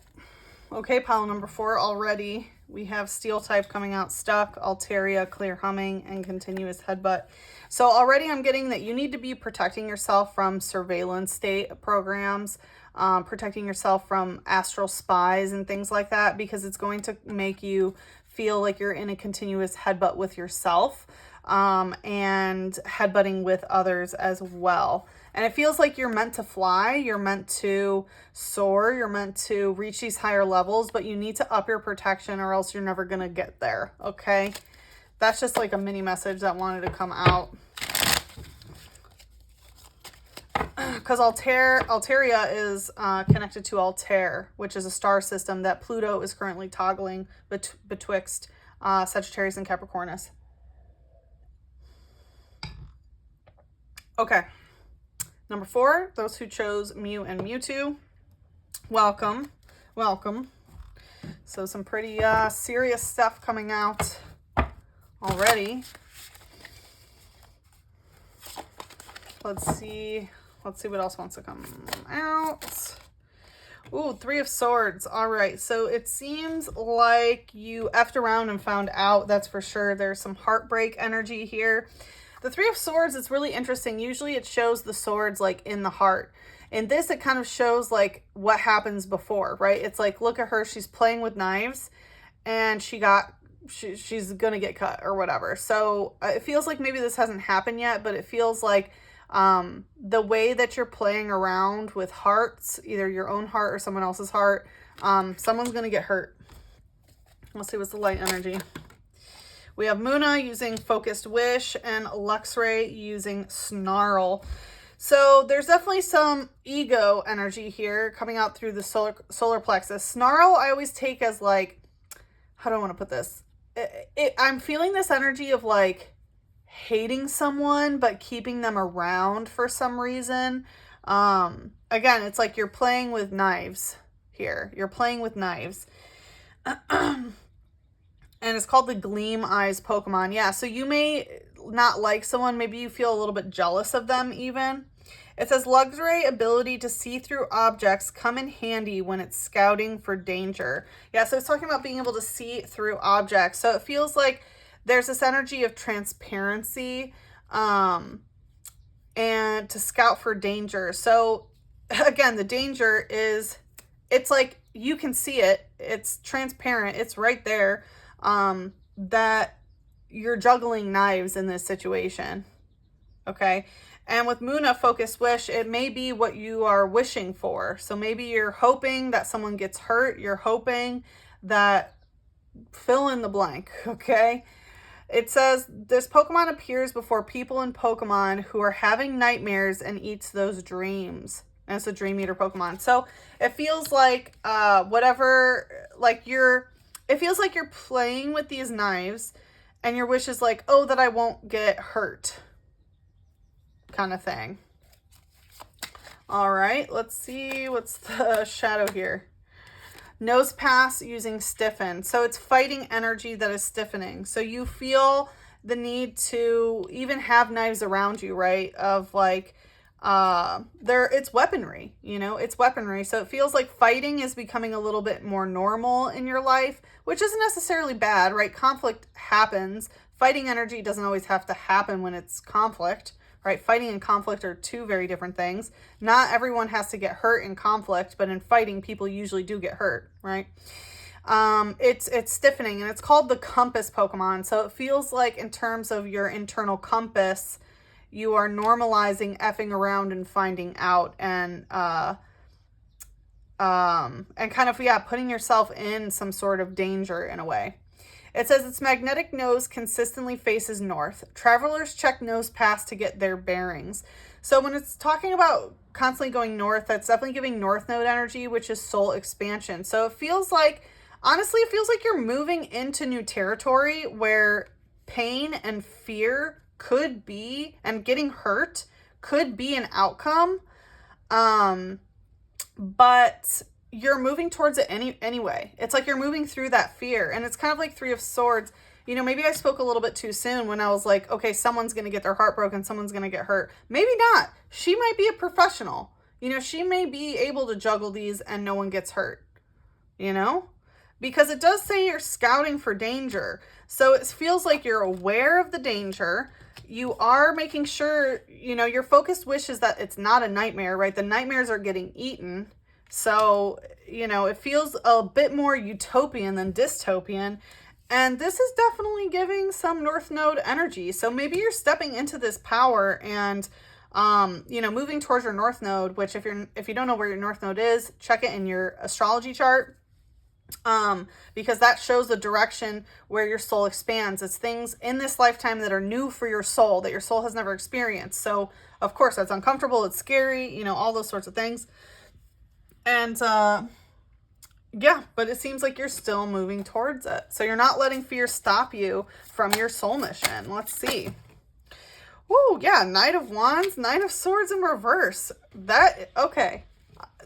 okay. Pile number 4 already. We have Steel type coming out stuck, Altaria, Clear Humming, and Continuous Headbutt. So already I'm getting that you need to be protecting yourself from surveillance state programs, protecting yourself from astral spies and things like that, because it's going to make you feel like you're in a continuous headbutt with yourself, and headbutting with others as well. And it feels like you're meant to fly, you're meant to soar, you're meant to reach these higher levels, but you need to up your protection or else you're never going to get there, okay? That's just like a mini message that wanted to come out. Because Altaria is connected to Altair, which is a star system that Pluto is currently toggling betwixt Sagittarius and Capricornus. Okay. Number 4, those who chose Mew and Mewtwo, welcome, welcome. So some pretty serious stuff coming out already. Let's see what else wants to come out. Ooh, 3 of Swords. All right, so it seems like you effed around and found out, that's for sure. There's some heartbreak energy here. The 3 of Swords is really interesting. Usually it shows the swords like in the heart. In this, it kind of shows like what happens before, right? It's like, look at her. She's playing with knives and she's going to get cut or whatever. So it feels like maybe this hasn't happened yet, but it feels like the way that you're playing around with hearts, either your own heart or someone else's heart, someone's going to get hurt. Let's see what's the light energy. We have Muna using Focused Wish and Luxray using Snarl. So there's definitely some ego energy here coming out through the solar plexus. Snarl I always take as like, how do I want to put this? I'm feeling this energy of like hating someone but keeping them around for some reason. Again, it's like you're playing with knives here. You're playing with knives. And it's called the Gleam Eyes Pokemon. Yeah, so you may not like someone. Maybe you feel a little bit jealous of them even. It says Luxray ability to see through objects come in handy when it's scouting for danger. Yeah, so it's talking about being able to see through objects. So it feels like there's this energy of transparency and to scout for danger. So again, the danger is, it's like you can see it. It's transparent. It's right there. That you're juggling knives in this situation. Okay. And with Muna Focused Wish, it may be what you are wishing for. So maybe you're hoping that someone gets hurt. You're hoping that, fill in the blank. Okay. It says this Pokemon appears before people in Pokemon who are having nightmares and eats those dreams. And it's a Dream Eater Pokemon. So it feels like, it feels like you're playing with these knives and your wish is like, oh, that I won't get hurt kind of thing. All right, let's see what's the shadow here. Nose Pass using Stiffen. So it's fighting energy that is stiffening. So you feel the need to even have knives around you, right? Of like, it's weaponry, it's weaponry. So it feels like fighting is becoming a little bit more normal in your life, which isn't necessarily bad, right? Conflict happens. Fighting energy doesn't always have to happen when it's conflict, right? Fighting and conflict are 2 very different things. Not everyone has to get hurt in conflict, but in fighting, people usually do get hurt, right? It's stiffening, and it's called the Compass Pokemon. So it feels like in terms of your internal compass, you are normalizing effing around and finding out, and kind of, yeah, putting yourself in some sort of danger in a way. It says its magnetic nose consistently faces north. Travelers check nose pass to get their bearings. So when it's talking about constantly going north, that's definitely giving north node energy, which is soul expansion. So it feels like, honestly, it feels like you're moving into new territory where pain and fear could be, and getting hurt could be an outcome. But you're moving towards it anyway. It's like you're moving through that fear. And it's kind of like Three of Swords. You know, maybe I spoke a little bit too soon when I was like, okay, someone's going to get their heart broken. Someone's going to get hurt. Maybe not. She might be a professional. You know, she may be able to juggle these and no one gets hurt. You know? Because it does say you're scouting for danger. So it feels like you're aware of the danger. You are making sure, you know, your focused wish is that it's not a nightmare, right? The nightmares are getting eaten. So, you know, it feels a bit more utopian than dystopian. And this is definitely giving some North Node energy. So maybe you're stepping into this power and, you know, moving towards your North Node, which if you don't know where your North Node is, check it in your astrology chart. Because that shows the direction where your soul expands. It's things in this lifetime that are new for your soul, that your soul has never experienced. So of course that's uncomfortable, it's scary, you know, all those sorts of things. And, yeah, but it seems like you're still moving towards it. So you're not letting fear stop you from your soul mission. Let's see. Woo, yeah, Knight of Wands, Knight of Swords in reverse. Okay.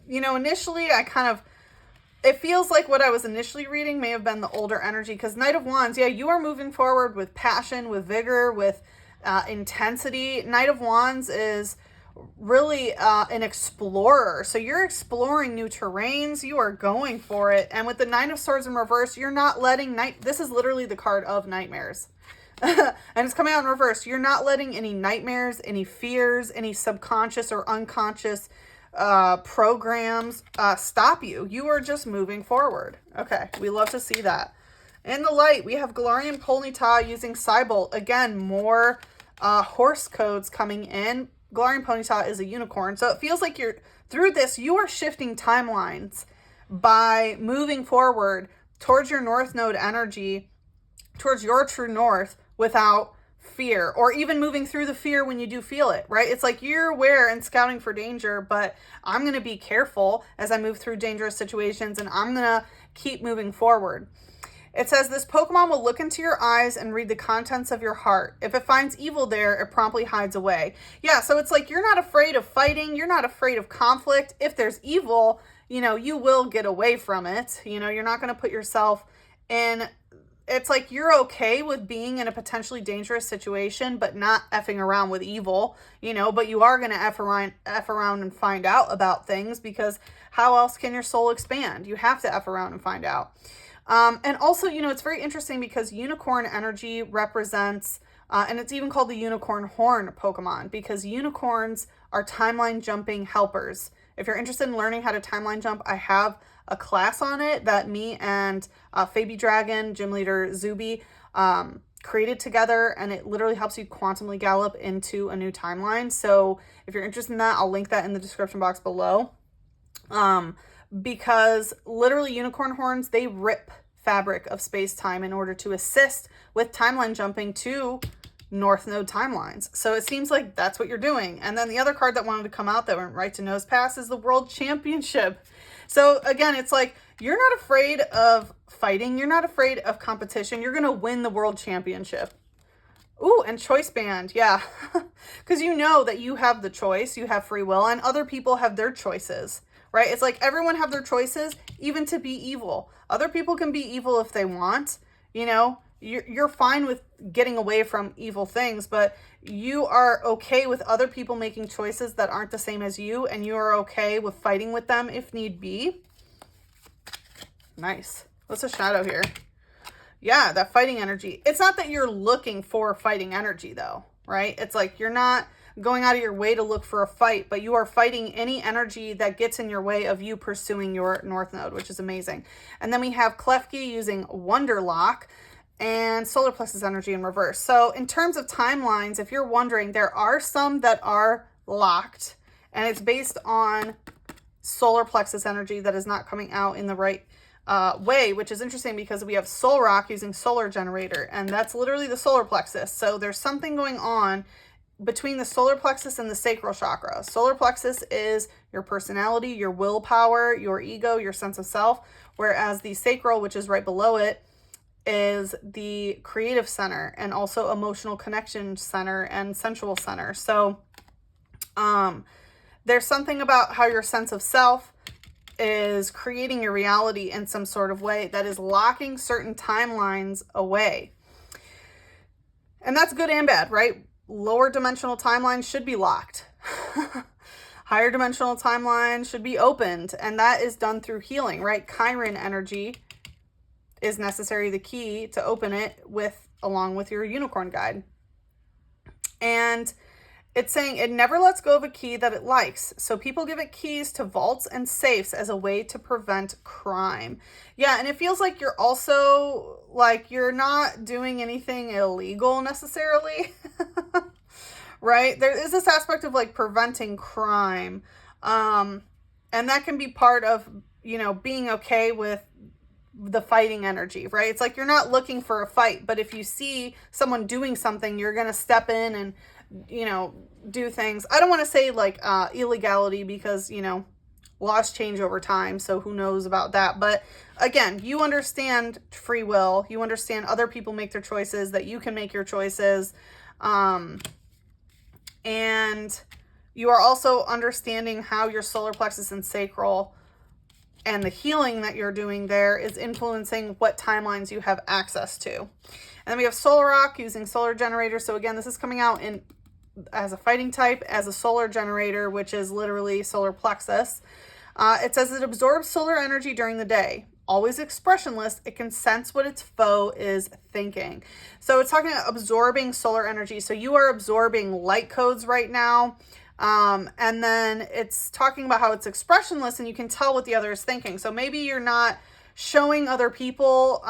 You know, initially it feels like what I was initially reading may have been the older energy, because Knight of Wands, yeah, you are moving forward with passion, with vigor, with intensity. Knight of Wands is really an explorer. So you're exploring new terrains. You are going for it. And with the Nine of Swords in reverse, you're not letting this is literally the card of nightmares. And it's coming out in reverse. You're not letting any nightmares, any fears, any subconscious or unconscious programs stop you. You are just moving forward. Okay, we love to see that. In the light, we have Galarian Ponyta using Cybolt. Again, more horse codes coming in. Galarian Ponyta is a unicorn. So it feels like through this, you are shifting timelines by moving forward towards your North Node energy, towards your true north without fear, or even moving through the fear when you do feel it, right? It's like you're aware and scouting for danger, but I'm going to be careful as I move through dangerous situations, and I'm going to keep moving forward. It says this Pokemon will look into your eyes and read the contents of your heart. If it finds evil there, it promptly hides away. Yeah, so it's like you're not afraid of fighting. You're not afraid of conflict. If there's evil, you know, you will get away from it. You know, you're not going to put yourself in... It's like you're okay with being in a potentially dangerous situation, but not effing around with evil, you know, but you are going to F around and find out about things, because how else can your soul expand? You have to F around and find out. And also, you know, it's very interesting because unicorn energy represents, and it's even called the unicorn horn Pokemon, because unicorns are timeline jumping helpers. If you're interested in learning how to timeline jump, I have a class on it that me and Fabi Dragon, gym leader Zuby, created together, and it literally helps you quantumly gallop into a new timeline. So if you're interested in that, I'll link that in the description box below. Because literally unicorn horns, they rip fabric of space-time in order to assist with timeline jumping to North Node timelines. So it seems like that's what you're doing. And then the other card that wanted to come out that went right to Nose Pass is the World Championship. So again, it's like you're not afraid of fighting. You're not afraid of competition. You're going to win the World Championship. Ooh, and choice band. Yeah. Because you know that you have the choice. You have free will, and other people have their choices. Right? It's like everyone have their choices, even to be evil. Other people can be evil if they want. You know, you're fine with getting away from evil things, but you are okay with other people making choices that aren't the same as you, and you are okay with fighting with them if need be. Nice. What's a shadow here? Yeah, that fighting energy. It's not that you're looking for fighting energy, though, right? It's like you're not going out of your way to look for a fight, but you are fighting any energy that gets in your way of you pursuing your North Node, which is amazing. And then we have Klefki using Wonderlock. and solar plexus energy in reverse. So in terms of timelines, if you're wondering, there are some that are locked, and it's based on solar plexus energy that is not coming out in the right way, which is interesting because we have Soul Rock using solar generator, and that's literally the solar plexus. So there's something going on between the solar plexus and the sacral chakra. Solar plexus is your personality, your willpower, your ego, your sense of self, whereas the sacral, which is right below it, is the creative center and also emotional connection center and sensual center. So there's something about how your sense of self is creating your reality in some sort of way that is locking certain timelines away. And that's good and bad, right? Lower dimensional timelines should be locked. Higher dimensional timelines should be opened. And that is done through healing, right? Chiron energy is necessary, the key to open it along with your unicorn guide. And it's saying it never lets go of a key that it likes. So people give it keys to vaults and safes as a way to prevent crime. Yeah, and it feels like you're also, like, you're not doing anything illegal necessarily. Right? There is this aspect of, like, preventing crime. And that can be part of, you know, being okay with the fighting energy, right? It's like you're not looking for a fight, but if you see someone doing something, you're going to step in and, you know, do things. I don't want to say like illegality because, you know, laws change over time, so who knows about that. But again, you understand free will. You understand other people make their choices, that you can make your choices. And you are also understanding how your solar plexus and sacral and the healing that you're doing there is influencing what timelines you have access to. And then we have Solar Rock using solar generator. So again, this is coming out in as a fighting type, as a solar generator, which is literally solar plexus. It says it absorbs solar energy during the day. Always expressionless, it can sense what its foe is thinking. So it's talking about absorbing solar energy. So you are absorbing light codes right now. And then it's talking about how it's expressionless and you can tell what the other is thinking. So maybe you're not showing other people,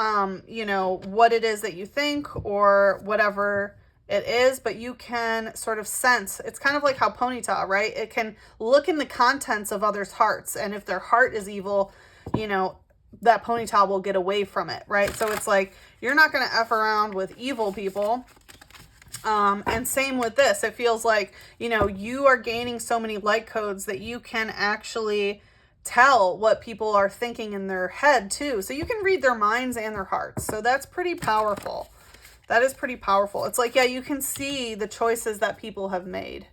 you know, what it is that you think or whatever it is, but you can sort of sense. It's kind of like how Ponyta, right? It can look in the contents of others' hearts. And if their heart is evil, you know, that Ponyta will get away from it, right? So it's like, you're not going to F around with evil people. And same with this. It feels like, you know, you are gaining so many light codes that you can actually tell what people are thinking in their head too. So you can read their minds and their hearts. So that's pretty powerful. That is pretty powerful. It's like, yeah, you can see the choices that people have made.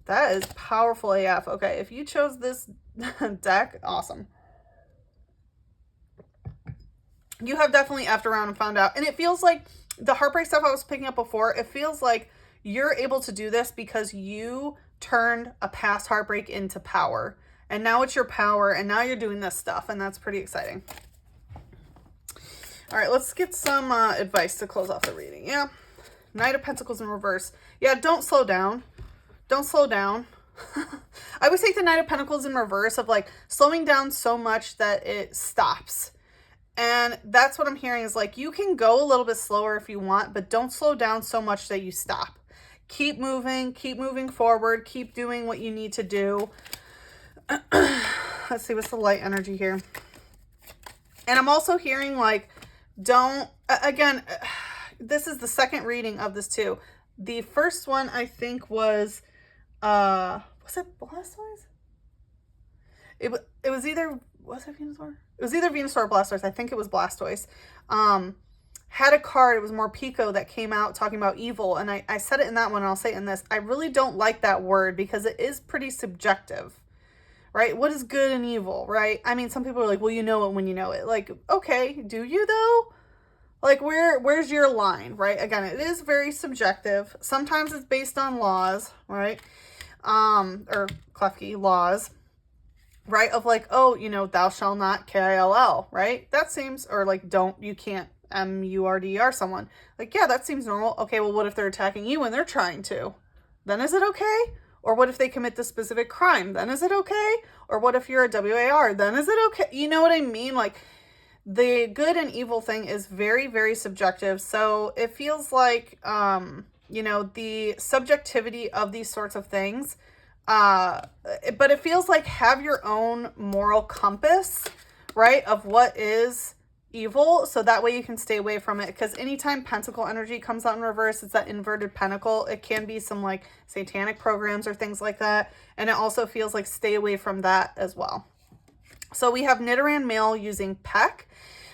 That is powerful AF. Okay, if you chose this deck, awesome. You have definitely effed around and found out. And it feels like the heartbreak stuff I was picking up before, it feels like you're able to do this because you turned a past heartbreak into power. And now it's your power, and now you're doing this stuff, and that's pretty exciting. All right, let's get some advice to close off the reading. Yeah, Knight of Pentacles in reverse. Yeah, don't slow down. Don't slow down. I always take the Knight of Pentacles in reverse of like slowing down so much that it stops. And that's what I'm hearing is like, you can go a little bit slower if you want, but don't slow down so much that you stop. Keep moving forward, keep doing what you need to do. Let's see, what's the light energy here? And I'm also hearing like, don't, again, this is the second reading of this too. The first one I think was it Blastoise? It was either, was it Venusaur? It was either Venusaur or Blastoise. I think it was Blastoise. Had a card, it was more Pico, that came out talking about evil. And I said it in that one, and I'll say it in this. I really don't like that word because it is pretty subjective, right? What is good and evil, right? I mean, some people are like, well, you know it when you know it. Like, okay, do you though? Like, where's your line, right? Again, it is very subjective. Sometimes it's based on laws, right? Or Klefki laws. Right? Of like, oh, you know, thou shalt not KILL, right? That seems, or like, you can't MURDR someone. Like, yeah, that seems normal. Okay, well, what if they're attacking you and they're trying to? Then is it okay? Or what if they commit the specific crime? Then is it okay? Or what if you're a WAR? Then is it okay? You know what I mean? Like, the good and evil thing is very, very subjective. So it feels like, you know, the subjectivity of these sorts of things, but it feels like have your own moral compass, right, of what is evil, so that way you can stay away from it. Because anytime pentacle energy comes out in reverse, it's that inverted pentacle. It can be some like satanic programs or things like that, and it also feels like stay away from that as well. So we have Nidoran male using Peck.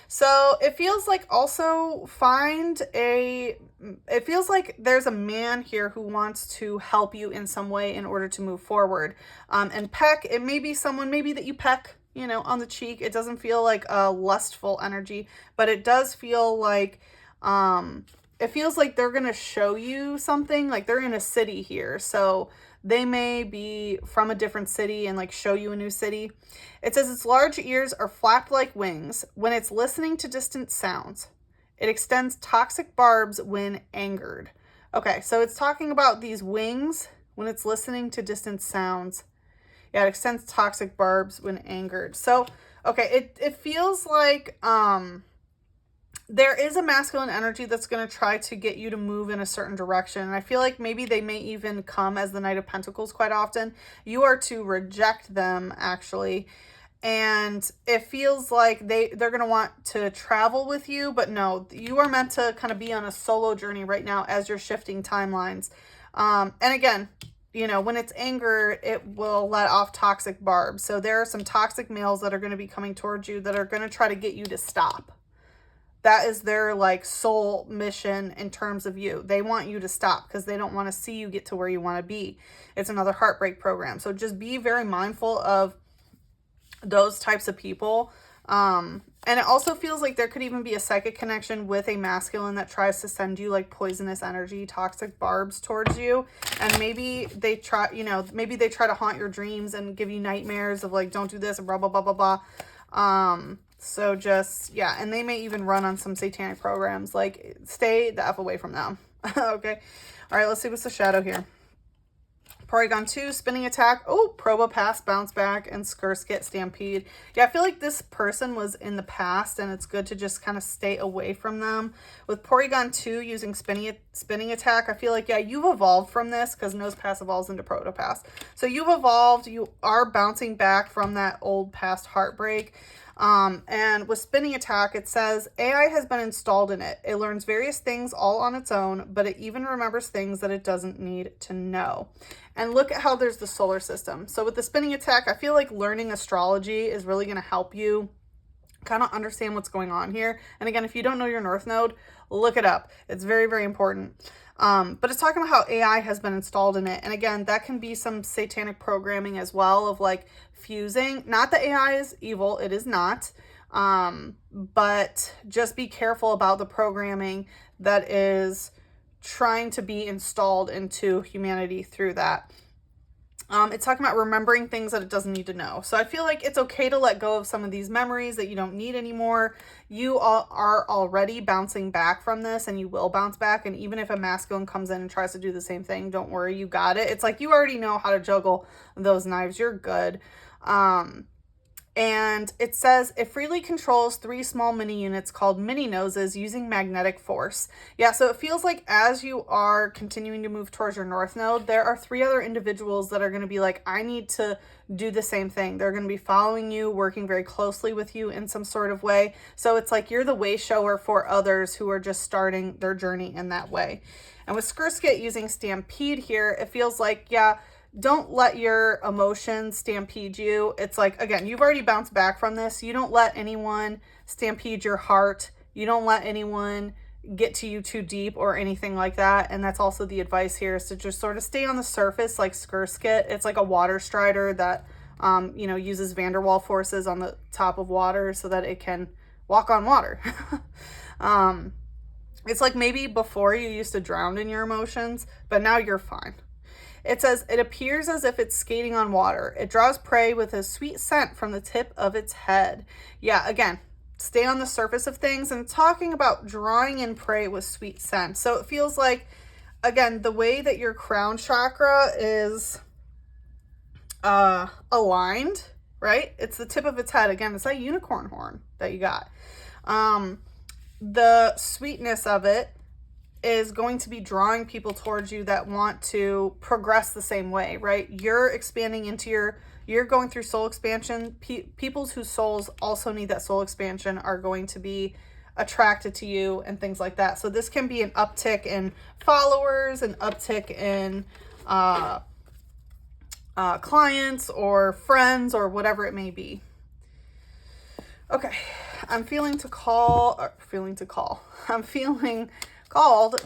So it feels like also it feels like there's a man here who wants to help you in some way in order to move forward. And Peck, it may be someone maybe that you peck, you know, on the cheek. It doesn't feel like a lustful energy, but it does feel like, it feels like they're going to show you something, like they're in a city here. So they may be from a different city and like show you a new city. It says its large ears are flapped like wings when it's listening to distant sounds. It extends toxic barbs when angered. Okay, so it's talking about these wings when it's listening to distant sounds. Yeah, it extends toxic barbs when angered. So, okay, it feels like there is a masculine energy that's going to try to get you to move in a certain direction. And I feel like maybe they may even come as the Knight of Pentacles quite often. You are to reject them, actually. And it feels like they're going to want to travel with you. But no, you are meant to kind of be on a solo journey right now as you're shifting timelines. And again, you know, when it's anger, it will let off toxic barbs. So there are some toxic males that are going to be coming towards you that are going to try to get you to stop. That is their like soul mission in terms of you. They want you to stop because they don't want to see you get to where you want to be. It's another heartbreak program. So just be very mindful of those types of people. And it also feels like there could even be a psychic connection with a masculine that tries to send you like poisonous energy, toxic barbs towards you. And maybe they try, you know, maybe they try to haunt your dreams and give you nightmares of like, don't do this and blah, blah, blah, blah, blah. So just, yeah, and they may even run on some satanic programs. Like, stay the F away from them. Okay. All right, let's see what's the shadow here. Porygon 2, spinning attack. Oh, Probopass, bounce back, and Skirskit, stampede. Yeah, I feel like this person was in the past, and it's good to just kind of stay away from them. With Porygon 2 using spinning attack, I feel like, yeah, you've evolved from this because Nosepass evolves into Protopass. So you've evolved. You are bouncing back from that old past heartbreak. And with spinning attack, it says AI has been installed in it. It learns various things all on its own, but it even remembers things that it doesn't need to know. And look at how there's the solar system. So with the spinning attack, I feel like learning astrology is really going to help you kind of understand what's going on here. And again, if you don't know your North Node, look it up. It's very, very important. But it's talking about how AI has been installed in it. And again, that can be some satanic programming as well of like fusing. Not that AI is evil. It is not. But just be careful about the programming that is trying to be installed into humanity through that. It's talking about remembering things that it doesn't need to know. So I feel like it's okay to let go of some of these memories that you don't need anymore. You are already bouncing back from this, and you will bounce back. And even if a masculine comes in and tries to do the same thing, don't worry, you got it. It's like you already know how to juggle those knives. You're good. And it says it freely controls 3 small mini units called mini noses using magnetic force. Yeah, so it feels like as you are continuing to move towards your North Node, there are 3 other individuals that are going to be like, I need to do the same thing. They're going to be following you, working very closely with you in some sort of way. So it's like you're the way shower for others who are just starting their journey in that way. And with Skirskit using Stampede here, it feels like, yeah, don't let your emotions stampede you. It's like, again, you've already bounced back from this. You don't let anyone stampede your heart. You don't let anyone get to you too deep or anything like that. And that's also the advice here, is to just sort of stay on the surface like Skirskit. It's like a water strider that, you know, uses van der Waals forces on the top of water so that it can walk on water. It's like maybe before you used to drown in your emotions, but now you're fine. It says, it appears as if it's skating on water. It draws prey with a sweet scent from the tip of its head. Yeah, again, stay on the surface of things, and talking about drawing in prey with sweet scent. So it feels like, again, the way that your crown chakra is aligned, right? It's the tip of its head. Again, it's that unicorn horn that you got. The sweetness of it is going to be drawing people towards you that want to progress the same way, right? You're expanding into you're going through soul expansion. People whose souls also need that soul expansion are going to be attracted to you and things like that. So this can be an uptick in followers, an uptick in clients or friends or whatever it may be. Okay, I'm feeling called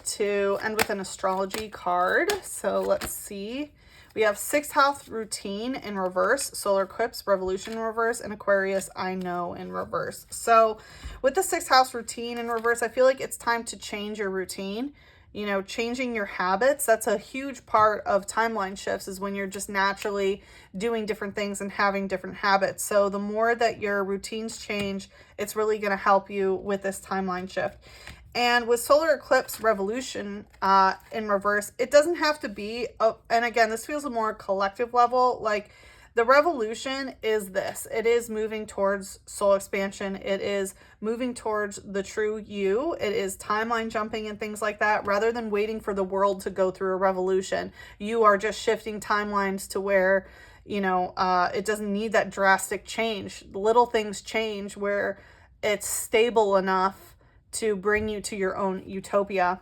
to end with an astrology card. So let's see. We have 6th house routine in reverse, solar eclipse, revolution in reverse, and Aquarius, I know, in reverse. So with the 6th house routine in reverse, I feel like it's time to change your routine. You know, changing your habits, that's a huge part of timeline shifts, is when you're just naturally doing different things and having different habits. So the more that your routines change, it's really going to help you with this timeline shift. And with solar eclipse revolution in reverse, it doesn't have to be, and again, this feels a more collective level, like the revolution is this. It is moving towards soul expansion. It is moving towards the true you. It is timeline jumping and things like that. Rather than waiting for the world to go through a revolution, you are just shifting timelines to where, you know, it doesn't need that drastic change. Little things change where it's stable enough to bring you to your own utopia.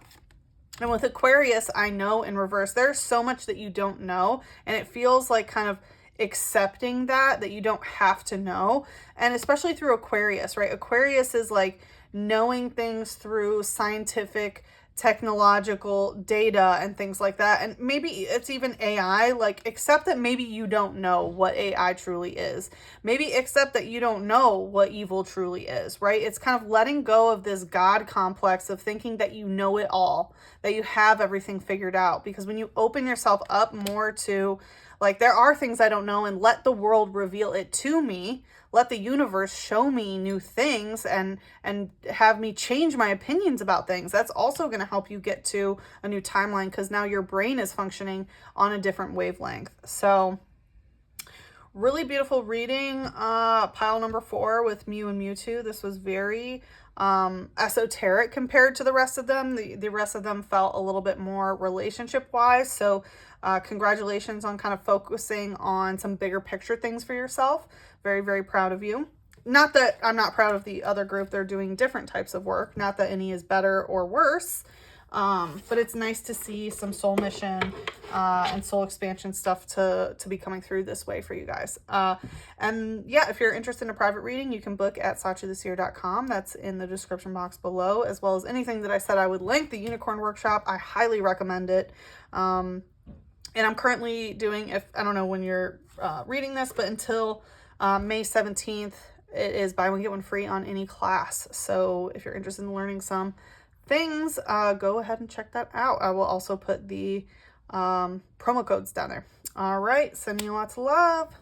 And with Aquarius, I know, in reverse, there's so much that you don't know, and it feels like kind of accepting that you don't have to know. And especially through Aquarius, right? Aquarius is like knowing things through scientific, technological data and things like that. And maybe it's even AI, like accept that maybe you don't know what AI truly is. Maybe accept that you don't know what evil truly is, right? It's kind of letting go of this God complex of thinking that you know it all, that you have everything figured out. Because when you open yourself up more to, like, there are things I don't know, and let the world reveal it to me, let the universe show me new things and have me change my opinions about things. That's also going to help you get to a new timeline, because now your brain is functioning on a different wavelength. So really beautiful reading. Pile number 4 with Mew and Mewtwo. This was very esoteric compared to the rest of them. The rest of them felt a little bit more relationship wise. So congratulations on kind of focusing on some bigger picture things for yourself. Very, very proud of you. Not that I'm not proud of the other group. They're doing different types of work. Not that any is better or worse. But it's nice to see some soul mission and soul expansion stuff to be coming through this way for you guys. And yeah, if you're interested in a private reading, you can book at sachitheseer.com. That's in the description box below, as well as anything that I said I would link. The Unicorn Workshop, I highly recommend it. And I'm currently doing, I don't know when you're reading this, but until May 17th, it is buy one, get one free on any class. So if you're interested in learning some things, go ahead and check that out. I will also put the promo codes down there. All right, sending you lots of love.